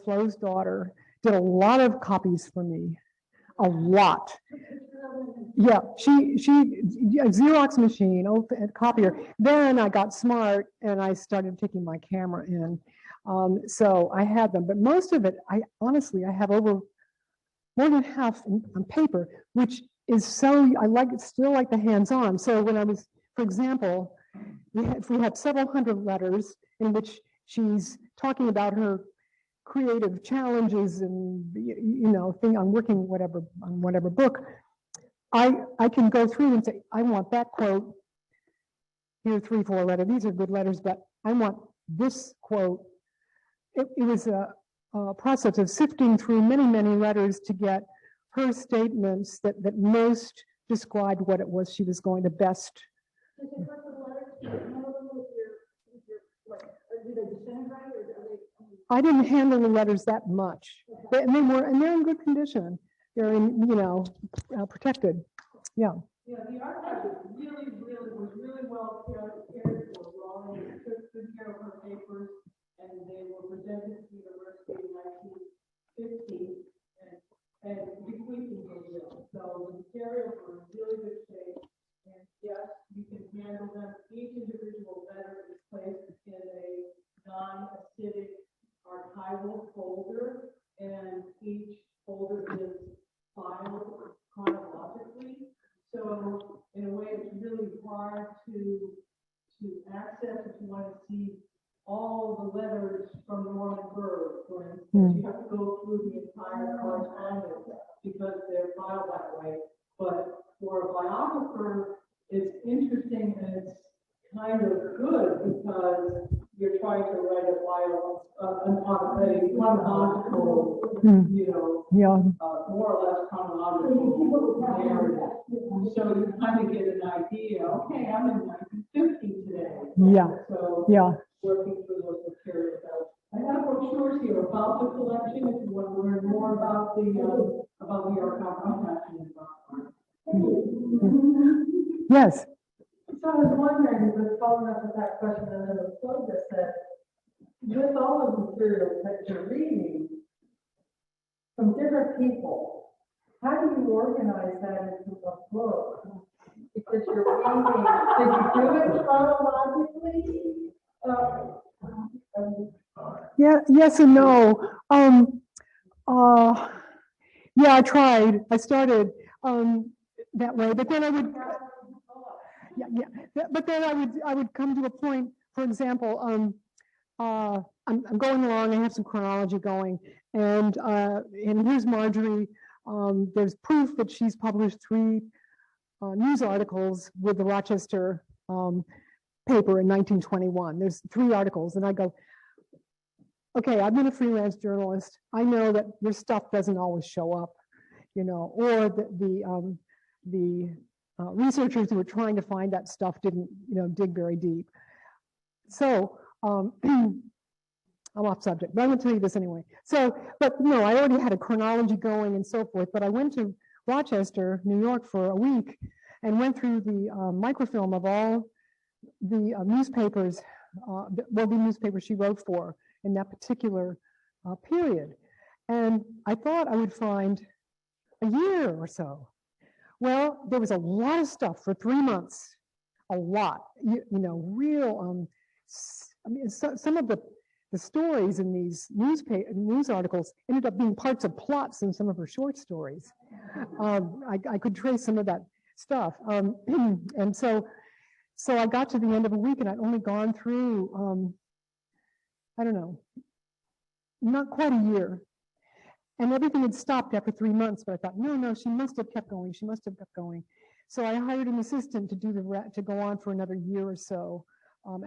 Flo's daughter, did a lot of copies for me, a lot. Yeah, she a Xerox machine, a copier. Then I got smart and I started taking my camera in. So I had them, but most of it, I have over more than half on paper, which is so, still like the hands-on. So when I was, for example, we had several hundred letters in which she's talking about her creative challenges and, thing on working on whatever book. I can go through and say, I want that quote. Here are 3, 4 letters. These are good letters, but I want this quote. It was a process of sifting through many, many letters to get her statements that most described what it was she was going to best. I didn't handle the letters that much. They're in good condition. They're in, protected. Yeah. Yeah, the archive was really well cared for. Rawlings took good care of her papers, and they were presented to the university in 1950, and bequeathed to Neale. So the materials were in really good shape. And yes, you can handle them. Each individual letter is placed in a non-acidic archival folder, and each folder is filed chronologically. So in a way, it's really hard to access if you want to see all the letters from Norman Burr, for instance. You have to go through the entire correspondence because they're filed that way. But for a biographer, it's interesting and it's kind of good because you're trying to write a chronological, more or less chronological narrative. So you kind of get an idea, okay, I'm in 1950 today. Yeah. So working through those materials. I have brochures here about the collection if you want to learn more about the archive. I'm passionate about art. Yes. So I was wondering, just following up with that question, and then the flow just said, with all of the materials that you're reading from different people, how do you organize that into a book? Because you're reading, did you do it chronologically? Yeah, yes and no. Yeah, I tried. I started that way, but then I would. But then I would come to a point. For example, I'm going along. I have some chronology going, and here's Marjorie. There's proof that she's published 3 news articles with the Rochester paper in 1921. There's 3 articles, and I go, okay, I've been a freelance journalist. I know that your stuff doesn't always show up, or the researchers who were trying to find that stuff didn't, dig very deep. So I'm off subject, but I'm going to tell you this anyway. So, but no, I already had a chronology going and so forth. But I went to Rochester, New York, for a week and went through the microfilm of all the newspapers, the newspapers she wrote for in that particular period. And I thought I would find a year or so. Well, there was a lot of stuff for 3 months, a lot, real, I mean, some of the stories in these news articles ended up being parts of plots in some of her short stories. I could trace some of that stuff. And so I got to the end of a week and I'd only gone through, I don't know, not quite a year. And everything had stopped after 3 months, but I thought, no, she must have kept going. She must have kept going. So I hired an assistant to do to go on for another year or so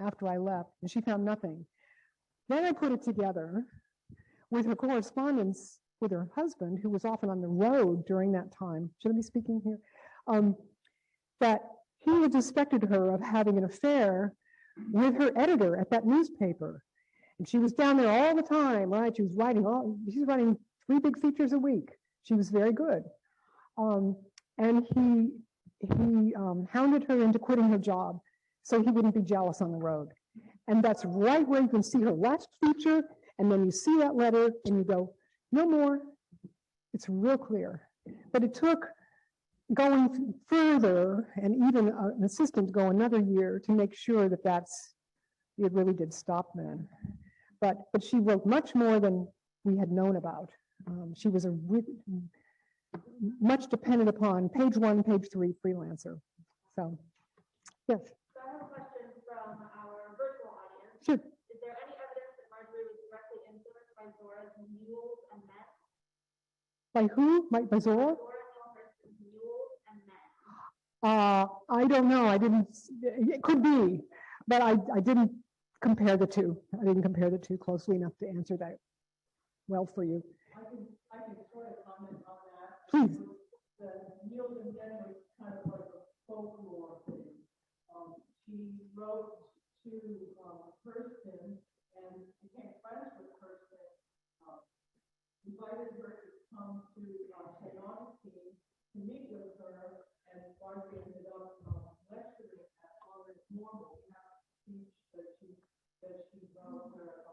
after I left, and she found nothing. Then I put it together with her correspondence with her husband, who was often on the road during that time. Should I be speaking here? That he had suspected her of having an affair with her editor at that newspaper. And she was down there all the time, right? She's writing 3 big features a week. She was very good. And he hounded her into quitting her job so he wouldn't be jealous on the road. And that's right where you can see her last feature, and then you see that letter and you go, no more. It's real clear. But it took going further and even an assistant to go another year to make sure that it really did stop then. But she wrote much more than we had known about. She was much dependent upon page 1, page 3 freelancer. So, yes. So I have a question from our virtual audience. Sure. Is there any evidence that Marjorie was directly influenced by Zora's mules and men? By who? By Zora? Zora Neale Hurston's mules and men. I don't know. I didn't. It could be, but I didn't compare the two. I didn't compare the two closely enough to answer that well for you. I can sort of comment on that. Please. The Neale and men was kind of like a folklore thing. She wrote to Hurston and became friends with Hurston. Invited her to come to St. Augustine to meet with her, and Marjorie ended up lecturing at Rawlings Normal. We have a speech that she wrote where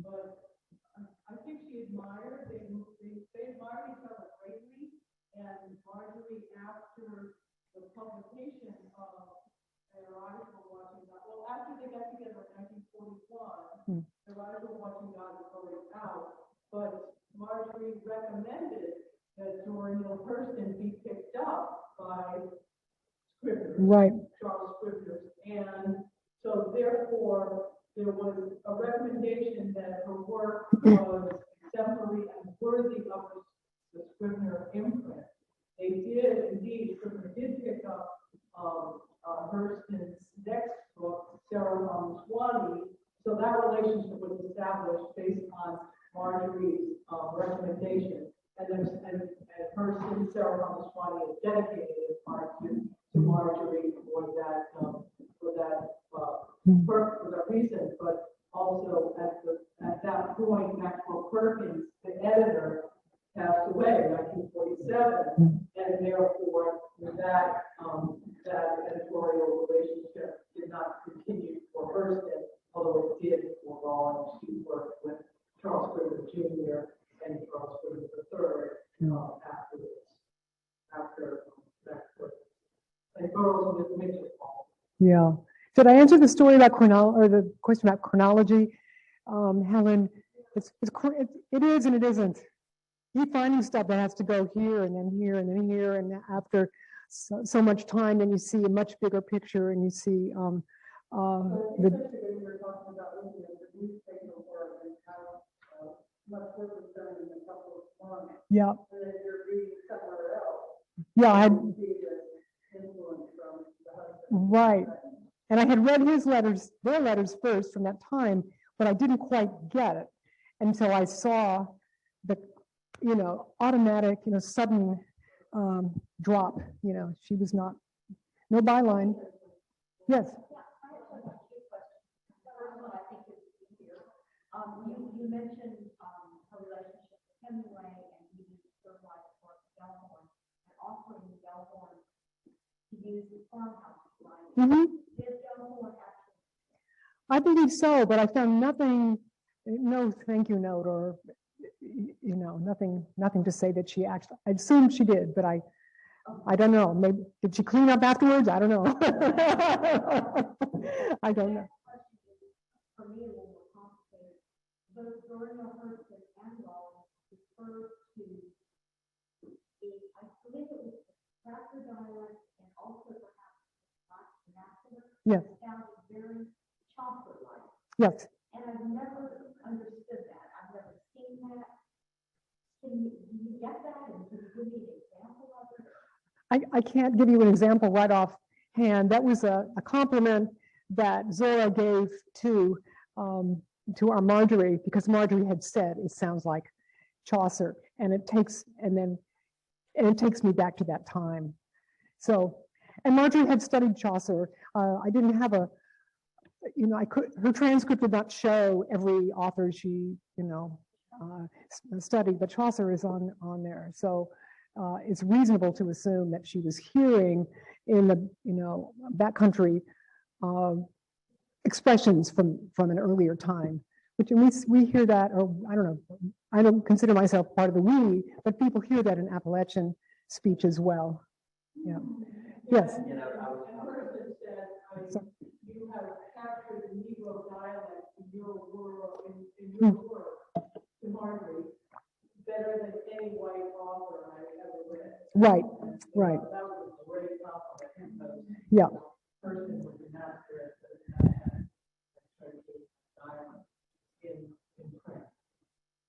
but I think she admired, they admired each other greatly, and Marjorie, after the publication of their article, after they got together in 1941, their article, Watching God, was already out, but Marjorie recommended that Zora Neale Hurston be picked up by Scribners, Right. Charles Scribners, and so therefore, there was a recommendation that her work was exemplary and worthy of the Scribner imprint. They did, indeed, Scribner did pick up Hurston's next book, Sarah Swati, so that relationship was established based on Marjorie's recommendation. And Hurston, Sarah Swati is dedicated in part to Marjorie for that reason, but also at that point, Maxwell Perkins, the editor, passed away in 1947, and therefore that editorial relationship did not continue for Hurston, although it did for Rawlings. She worked with Charles Scribner Jr. and Charles Scribner III after Maxwell. And Burroughs was Mitchell. Yeah. Did I answer the story about the question about chronology, Helen? It is and it isn't. Keep finding stuff that has to go here and then here and then here, and after so much time, then you see a much bigger picture, and you see Especially when we're talking about looking at the newspaper work and how much work was done in a couple of months. Yeah. And then you're reading somewhere else. Yeah, I had. Influence from the husband. Right. And I had read their letters first from that time, but I didn't quite get it until I saw the, automatic, sudden drop. She was no byline. Yes. First one, I think is easier. You mentioned her is the farmhouse line. Mhm. Did John Horn actually? I believe so, but I found nothing, no thank you note or, nothing to say that she actually, I assumed she did, but I don't know. Maybe, did she clean up afterwards? I don't know. I don't know. For me, a little more complicated. Both Zora Hurston and Rawlings refer to I believe it was the Tracker dialect and also perhaps vernacular. Yes. Sounded very chocolate-like. Yes. And I've never understood that. I've never seen that. Do you get that? And can you give me an example of it? I can't give you an example right offhand. That was a compliment that Zora gave to our Marjorie, because Marjorie had said it sounds like Chaucer, and it takes me back to that time. So, and Marjorie had studied Chaucer. I didn't have her transcript did not show every author she studied, but Chaucer is on there. So it's reasonable to assume that she was hearing in the that country expressions from an earlier time, which we hear that, or I don't know, I don't consider myself part of the we, but people hear that in Appalachian speech as well. Yeah. Yes. And Hurston said, you have captured the Negro dialect in your world, in your work to Marjorie better than any white author I've ever read. Right. And, Right. That was a great compliment. Yeah. Hurston was the master in print. I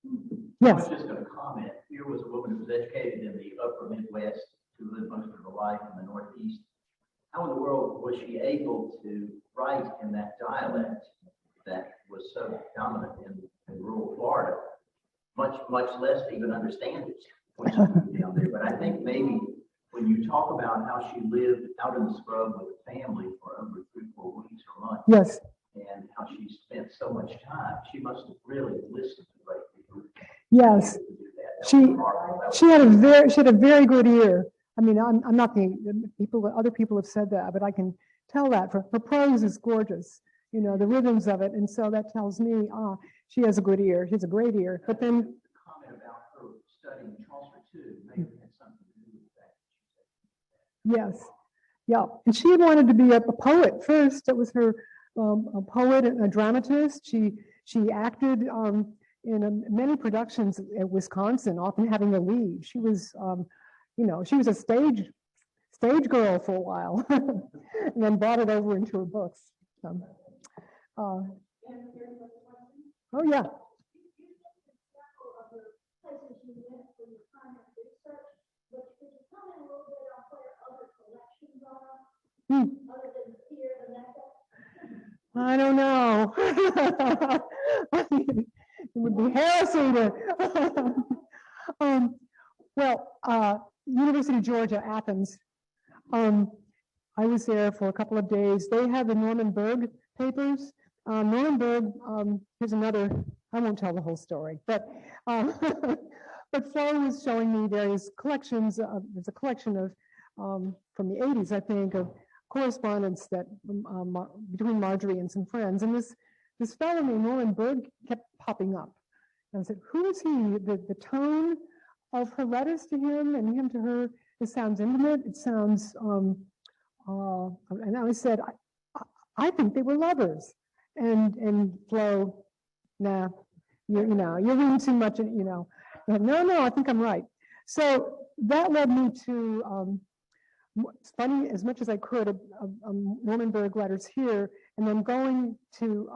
Yes. was just going to comment. Here was a woman who was educated in the upper Midwest, who lived most of her life in the Northeast. How in the world was she able to write in that dialect that was so dominant in rural Florida? Much less to even understand it when she moved down there. But I think maybe when you talk about how she lived out in the scrub with a family for over 3-4 weeks or months, Yes. and how she spent so much time, she must have really listened to great people. Yes. She had a very good ear. I mean, I'm not the people. Other people have said that, but I can tell that her prose is gorgeous. The rhythms of it, and so that tells me, she has a good ear. She has a great ear. But then the comment about her studying Chaucer too may have had something to do with that. yes, yeah, and she wanted to be a poet first. That was her a poet and a dramatist. She acted in many productions at Wisconsin, often having a lead. She was, she was a stage girl for a while, and then brought it over into her books. Oh yeah. I don't know. It would be heresy to. University of Georgia, Athens. I was there for a couple of days. They have the Norman Berg papers. Norman Berg, here's another, I won't tell the whole story, but Flo was showing me various collections. There's a collection of, from the 80s, I think, of correspondence that between Marjorie and some friends. And this fellow named Norman Berg kept popping up. And I said, who is he? The tone of her letters to him and him to her, it sounds intimate. It sounds, and I said, I think they were lovers. And Flo, nah, you're reading too much, no, I think I'm right. So that led me to study as much as I could of Norman Berg letters here, and then going to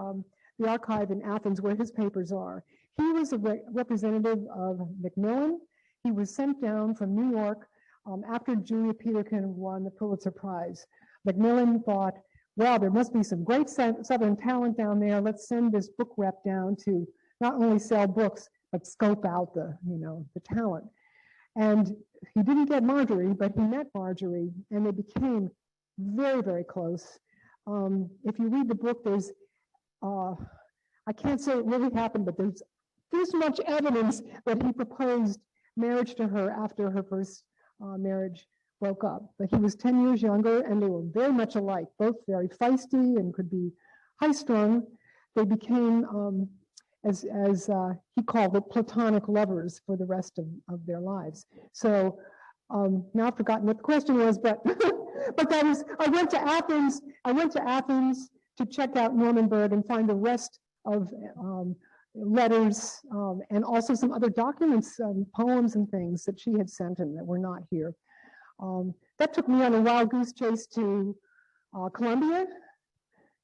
the archive in Athens where his papers are. He was a representative of Macmillan. He was sent down from New York after Julia Peterkin won the Pulitzer Prize. Macmillan thought, well, there must be some great Southern talent down there. Let's send this book rep down to not only sell books, but scope out the talent. And he didn't get Marjorie, but he met Marjorie, and they became very, very close. If you read the book, there's, I can't say it really happened, but there's much evidence that he proposed marriage to her after her first marriage broke up. But he was 10 years younger, and they were very much alike, both very feisty and could be high-strung. They became, as he called it, platonic lovers for the rest of their lives. So now I've forgotten what the question was, but but that was, I went to Athens to check out Normanburg and find the rest of letters and also some other documents, poems and things that she had sent in that were not here. That took me on a wild goose chase to Columbia,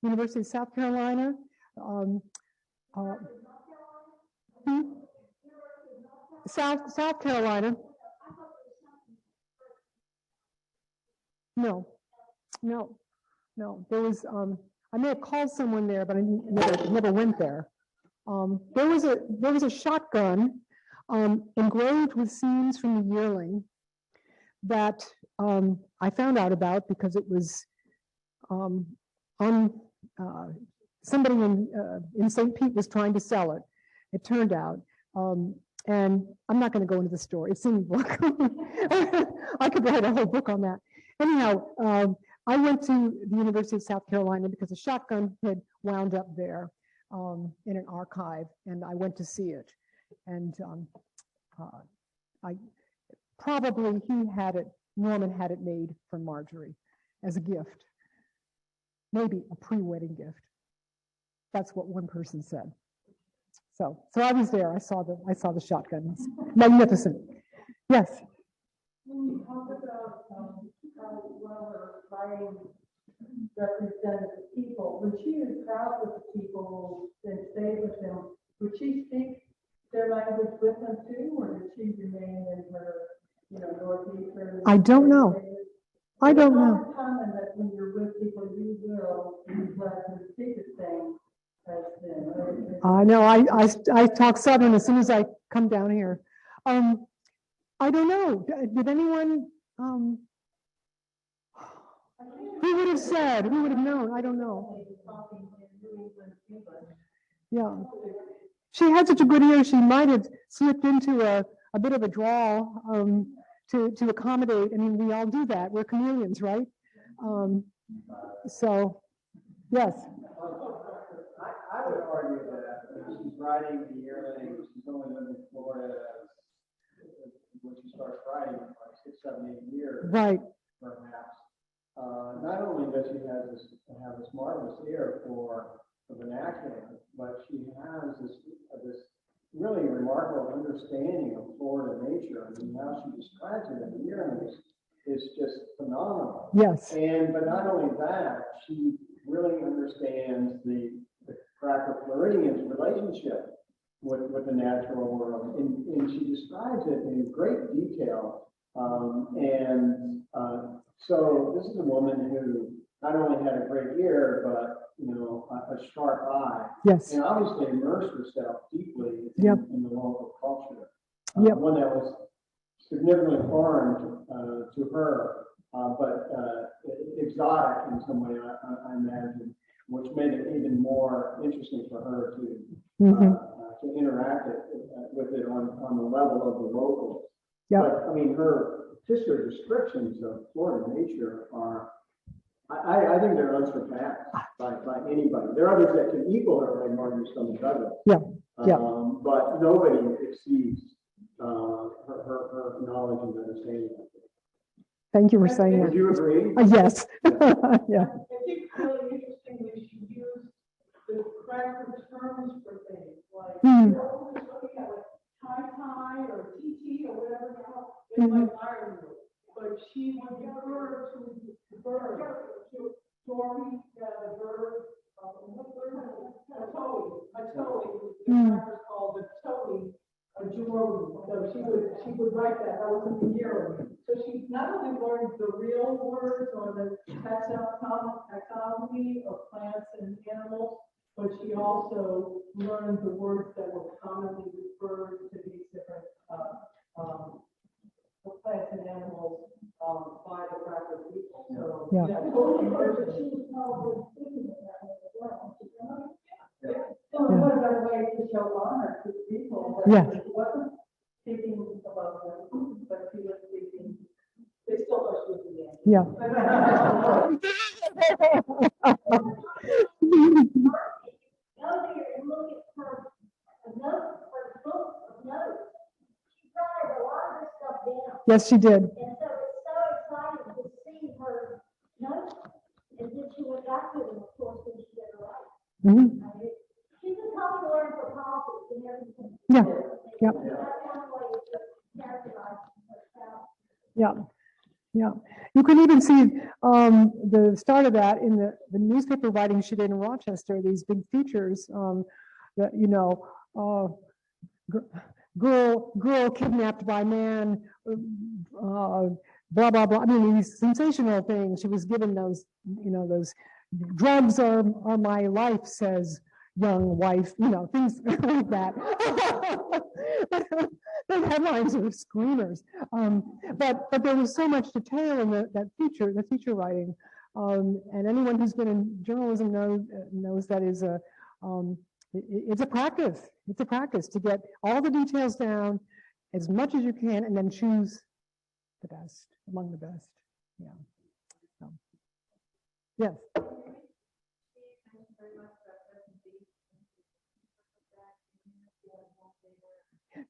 University of South Carolina. South Carolina. No. There was, I may have called someone there, but I never went there. There was a shotgun engraved with scenes from The Yearling that I found out about because it was on somebody in St. Pete was trying to sell it. It turned out, and I'm not going to go into the story. It's in the book. I could write a whole book on that. Anyhow, I went to the University of South Carolina because a shotgun had wound up there in an archive, and I went to see it. And Norman had it made for Marjorie as a gift, maybe a pre-wedding gift. That's what one person said. So I was there. I saw the shotgun. It's magnificent. Yes. When you talk about how well her writing represented the people, when she would travel with the people and stay with them, would she speak their language with them too, or did she remain in her, Northeastern? I don't know. I don't know. It's common that when you're with people, you will let them speak the same as them. I know. I talk Southern as soon as I come down here. I don't know. Did anyone? Who would have said? Who would have known? I don't know. Yeah. She had such a good ear. She might have slipped into a bit of a drawl to accommodate. I mean, we all do that. We're chameleons, right? So, yes. I would argue that when she's writing The Yearling, she's only living in Florida when she starts writing, like 6, 7, 8 years, Right. Perhaps. Not only does she have this marvelous ear for vernacular, but she has this really remarkable understanding of Florida nature. I mean, how she describes it in The Yearling is just phenomenal. Yes. But not only that, she really understands the Cracker Floridian's relationship with the natural world, and she describes it in great detail. So this is a woman who not only had a great ear, but a sharp eye. Yes. And obviously immersed herself deeply in the local culture. One that was significantly foreign to her, but exotic in some way, I imagine, which made it even more interesting for her to interact with it on the level of the locals. Yep. But I mean, her history descriptions of Florida nature are, I think they're unsurpassed by anybody. There are others that can equal her, like Marjorie Stoneman Douglas. Yeah. But nobody exceeds her knowledge and understanding. Thank you for saying Would that. you agree? Yes. Yeah. I think really interestingly, she used the cracker terms for things like we're always looking at like tie or TT or whatever now in my Ireland, but she would refer to the bird, to Dory, the bird, what bird? A towing. The crackers called a towing, a Jordan. So she would write that. That was in The Yearling. So she not only learned the real words or the taxonomy of plants and animals, but she also learned the words that were commonly referred to these different plants and animals by the Cracker people. So totally immersive. She was probably thinking of that as well. So what a better way to show honor to the people that she wasn't thinking about them, but she was thinking. They still are. Yeah. Yes, she did. And so it's so exciting to see her notes. And then she went back to them, of course, when she did her life. Mhm. She's a tough to learn for politics and everything. Yeah. Yeah. That's one way to characterize herself. Yeah. Yeah. You can even see the start of that in the newspaper writing she did in Rochester, these big features that, you know, girl kidnapped by man, blah, blah, blah. I mean, these sensational things. She was given those, you know, those drugs are my life, says young wife, you know, things like that. The headlines were screamers. But there was so much detail in the feature writing. And anyone who's been in journalism knows that is it's a practice. It's a practice to get all the details down as much as you can and then choose the best, among the best. Yeah. So, yes.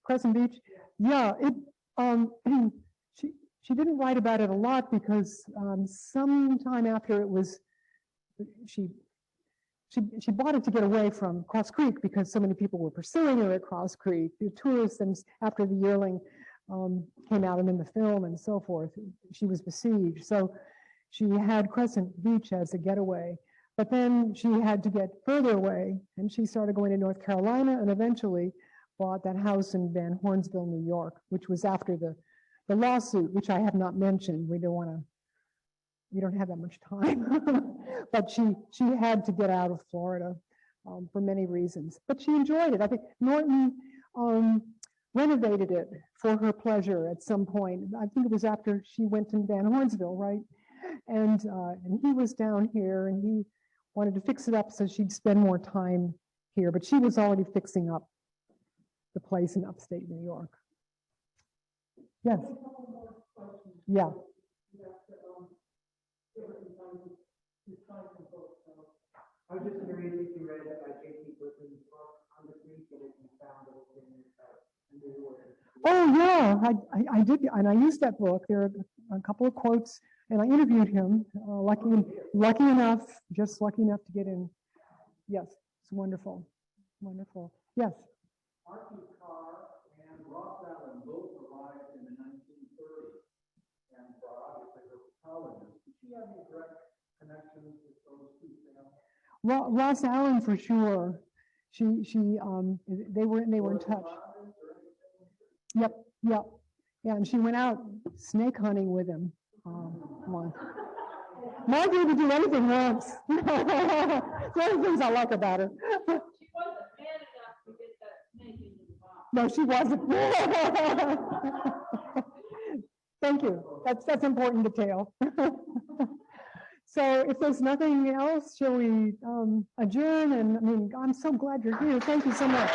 Crescent Beach. Yeah, it she didn't write about it a lot because sometime after it was she bought it to get away from Cross Creek because so many people were pursuing her at Cross Creek. The tourists, and after The Yearling came out and in the film and so forth, she was besieged. So she had Crescent Beach as a getaway. But then she had to get further away, and she started going to North Carolina and eventually bought that house in Van Hornsville, New York, which was after the lawsuit, which I have not mentioned. We don't have that much time. But she had to get out of Florida for many reasons. But she enjoyed it. I think Norton renovated it for her pleasure at some point. I think it was after she went to Van Hornsville, right? And he was down here, and he wanted to fix it up so she'd spend more time here. But she was already fixing up the place in upstate New York. Yes. Yeah. I was just curious if you read J.T. Brooklyn's book on the creek and if you found it in New York. Oh yeah, I did, and I used that book. There are a couple of quotes, and I interviewed him. Lucky enough to get in. Yes, it's wonderful, wonderful. Yes. Archie Carr and Ross Allen both arrived in the 1930s, and obviously they were colonists. Did she have any direct connections with those two families? Ross Allen for sure. They were in touch. Yep. Yeah, and she went out snake hunting with him once. Marjorie would do anything once. One of the things I like about her. She wasn't man enough to get that snake into the box. No, she wasn't. Thank you. That's important detail. So if there's nothing else, shall we adjourn? And I mean, I'm so glad you're here. Thank you so much.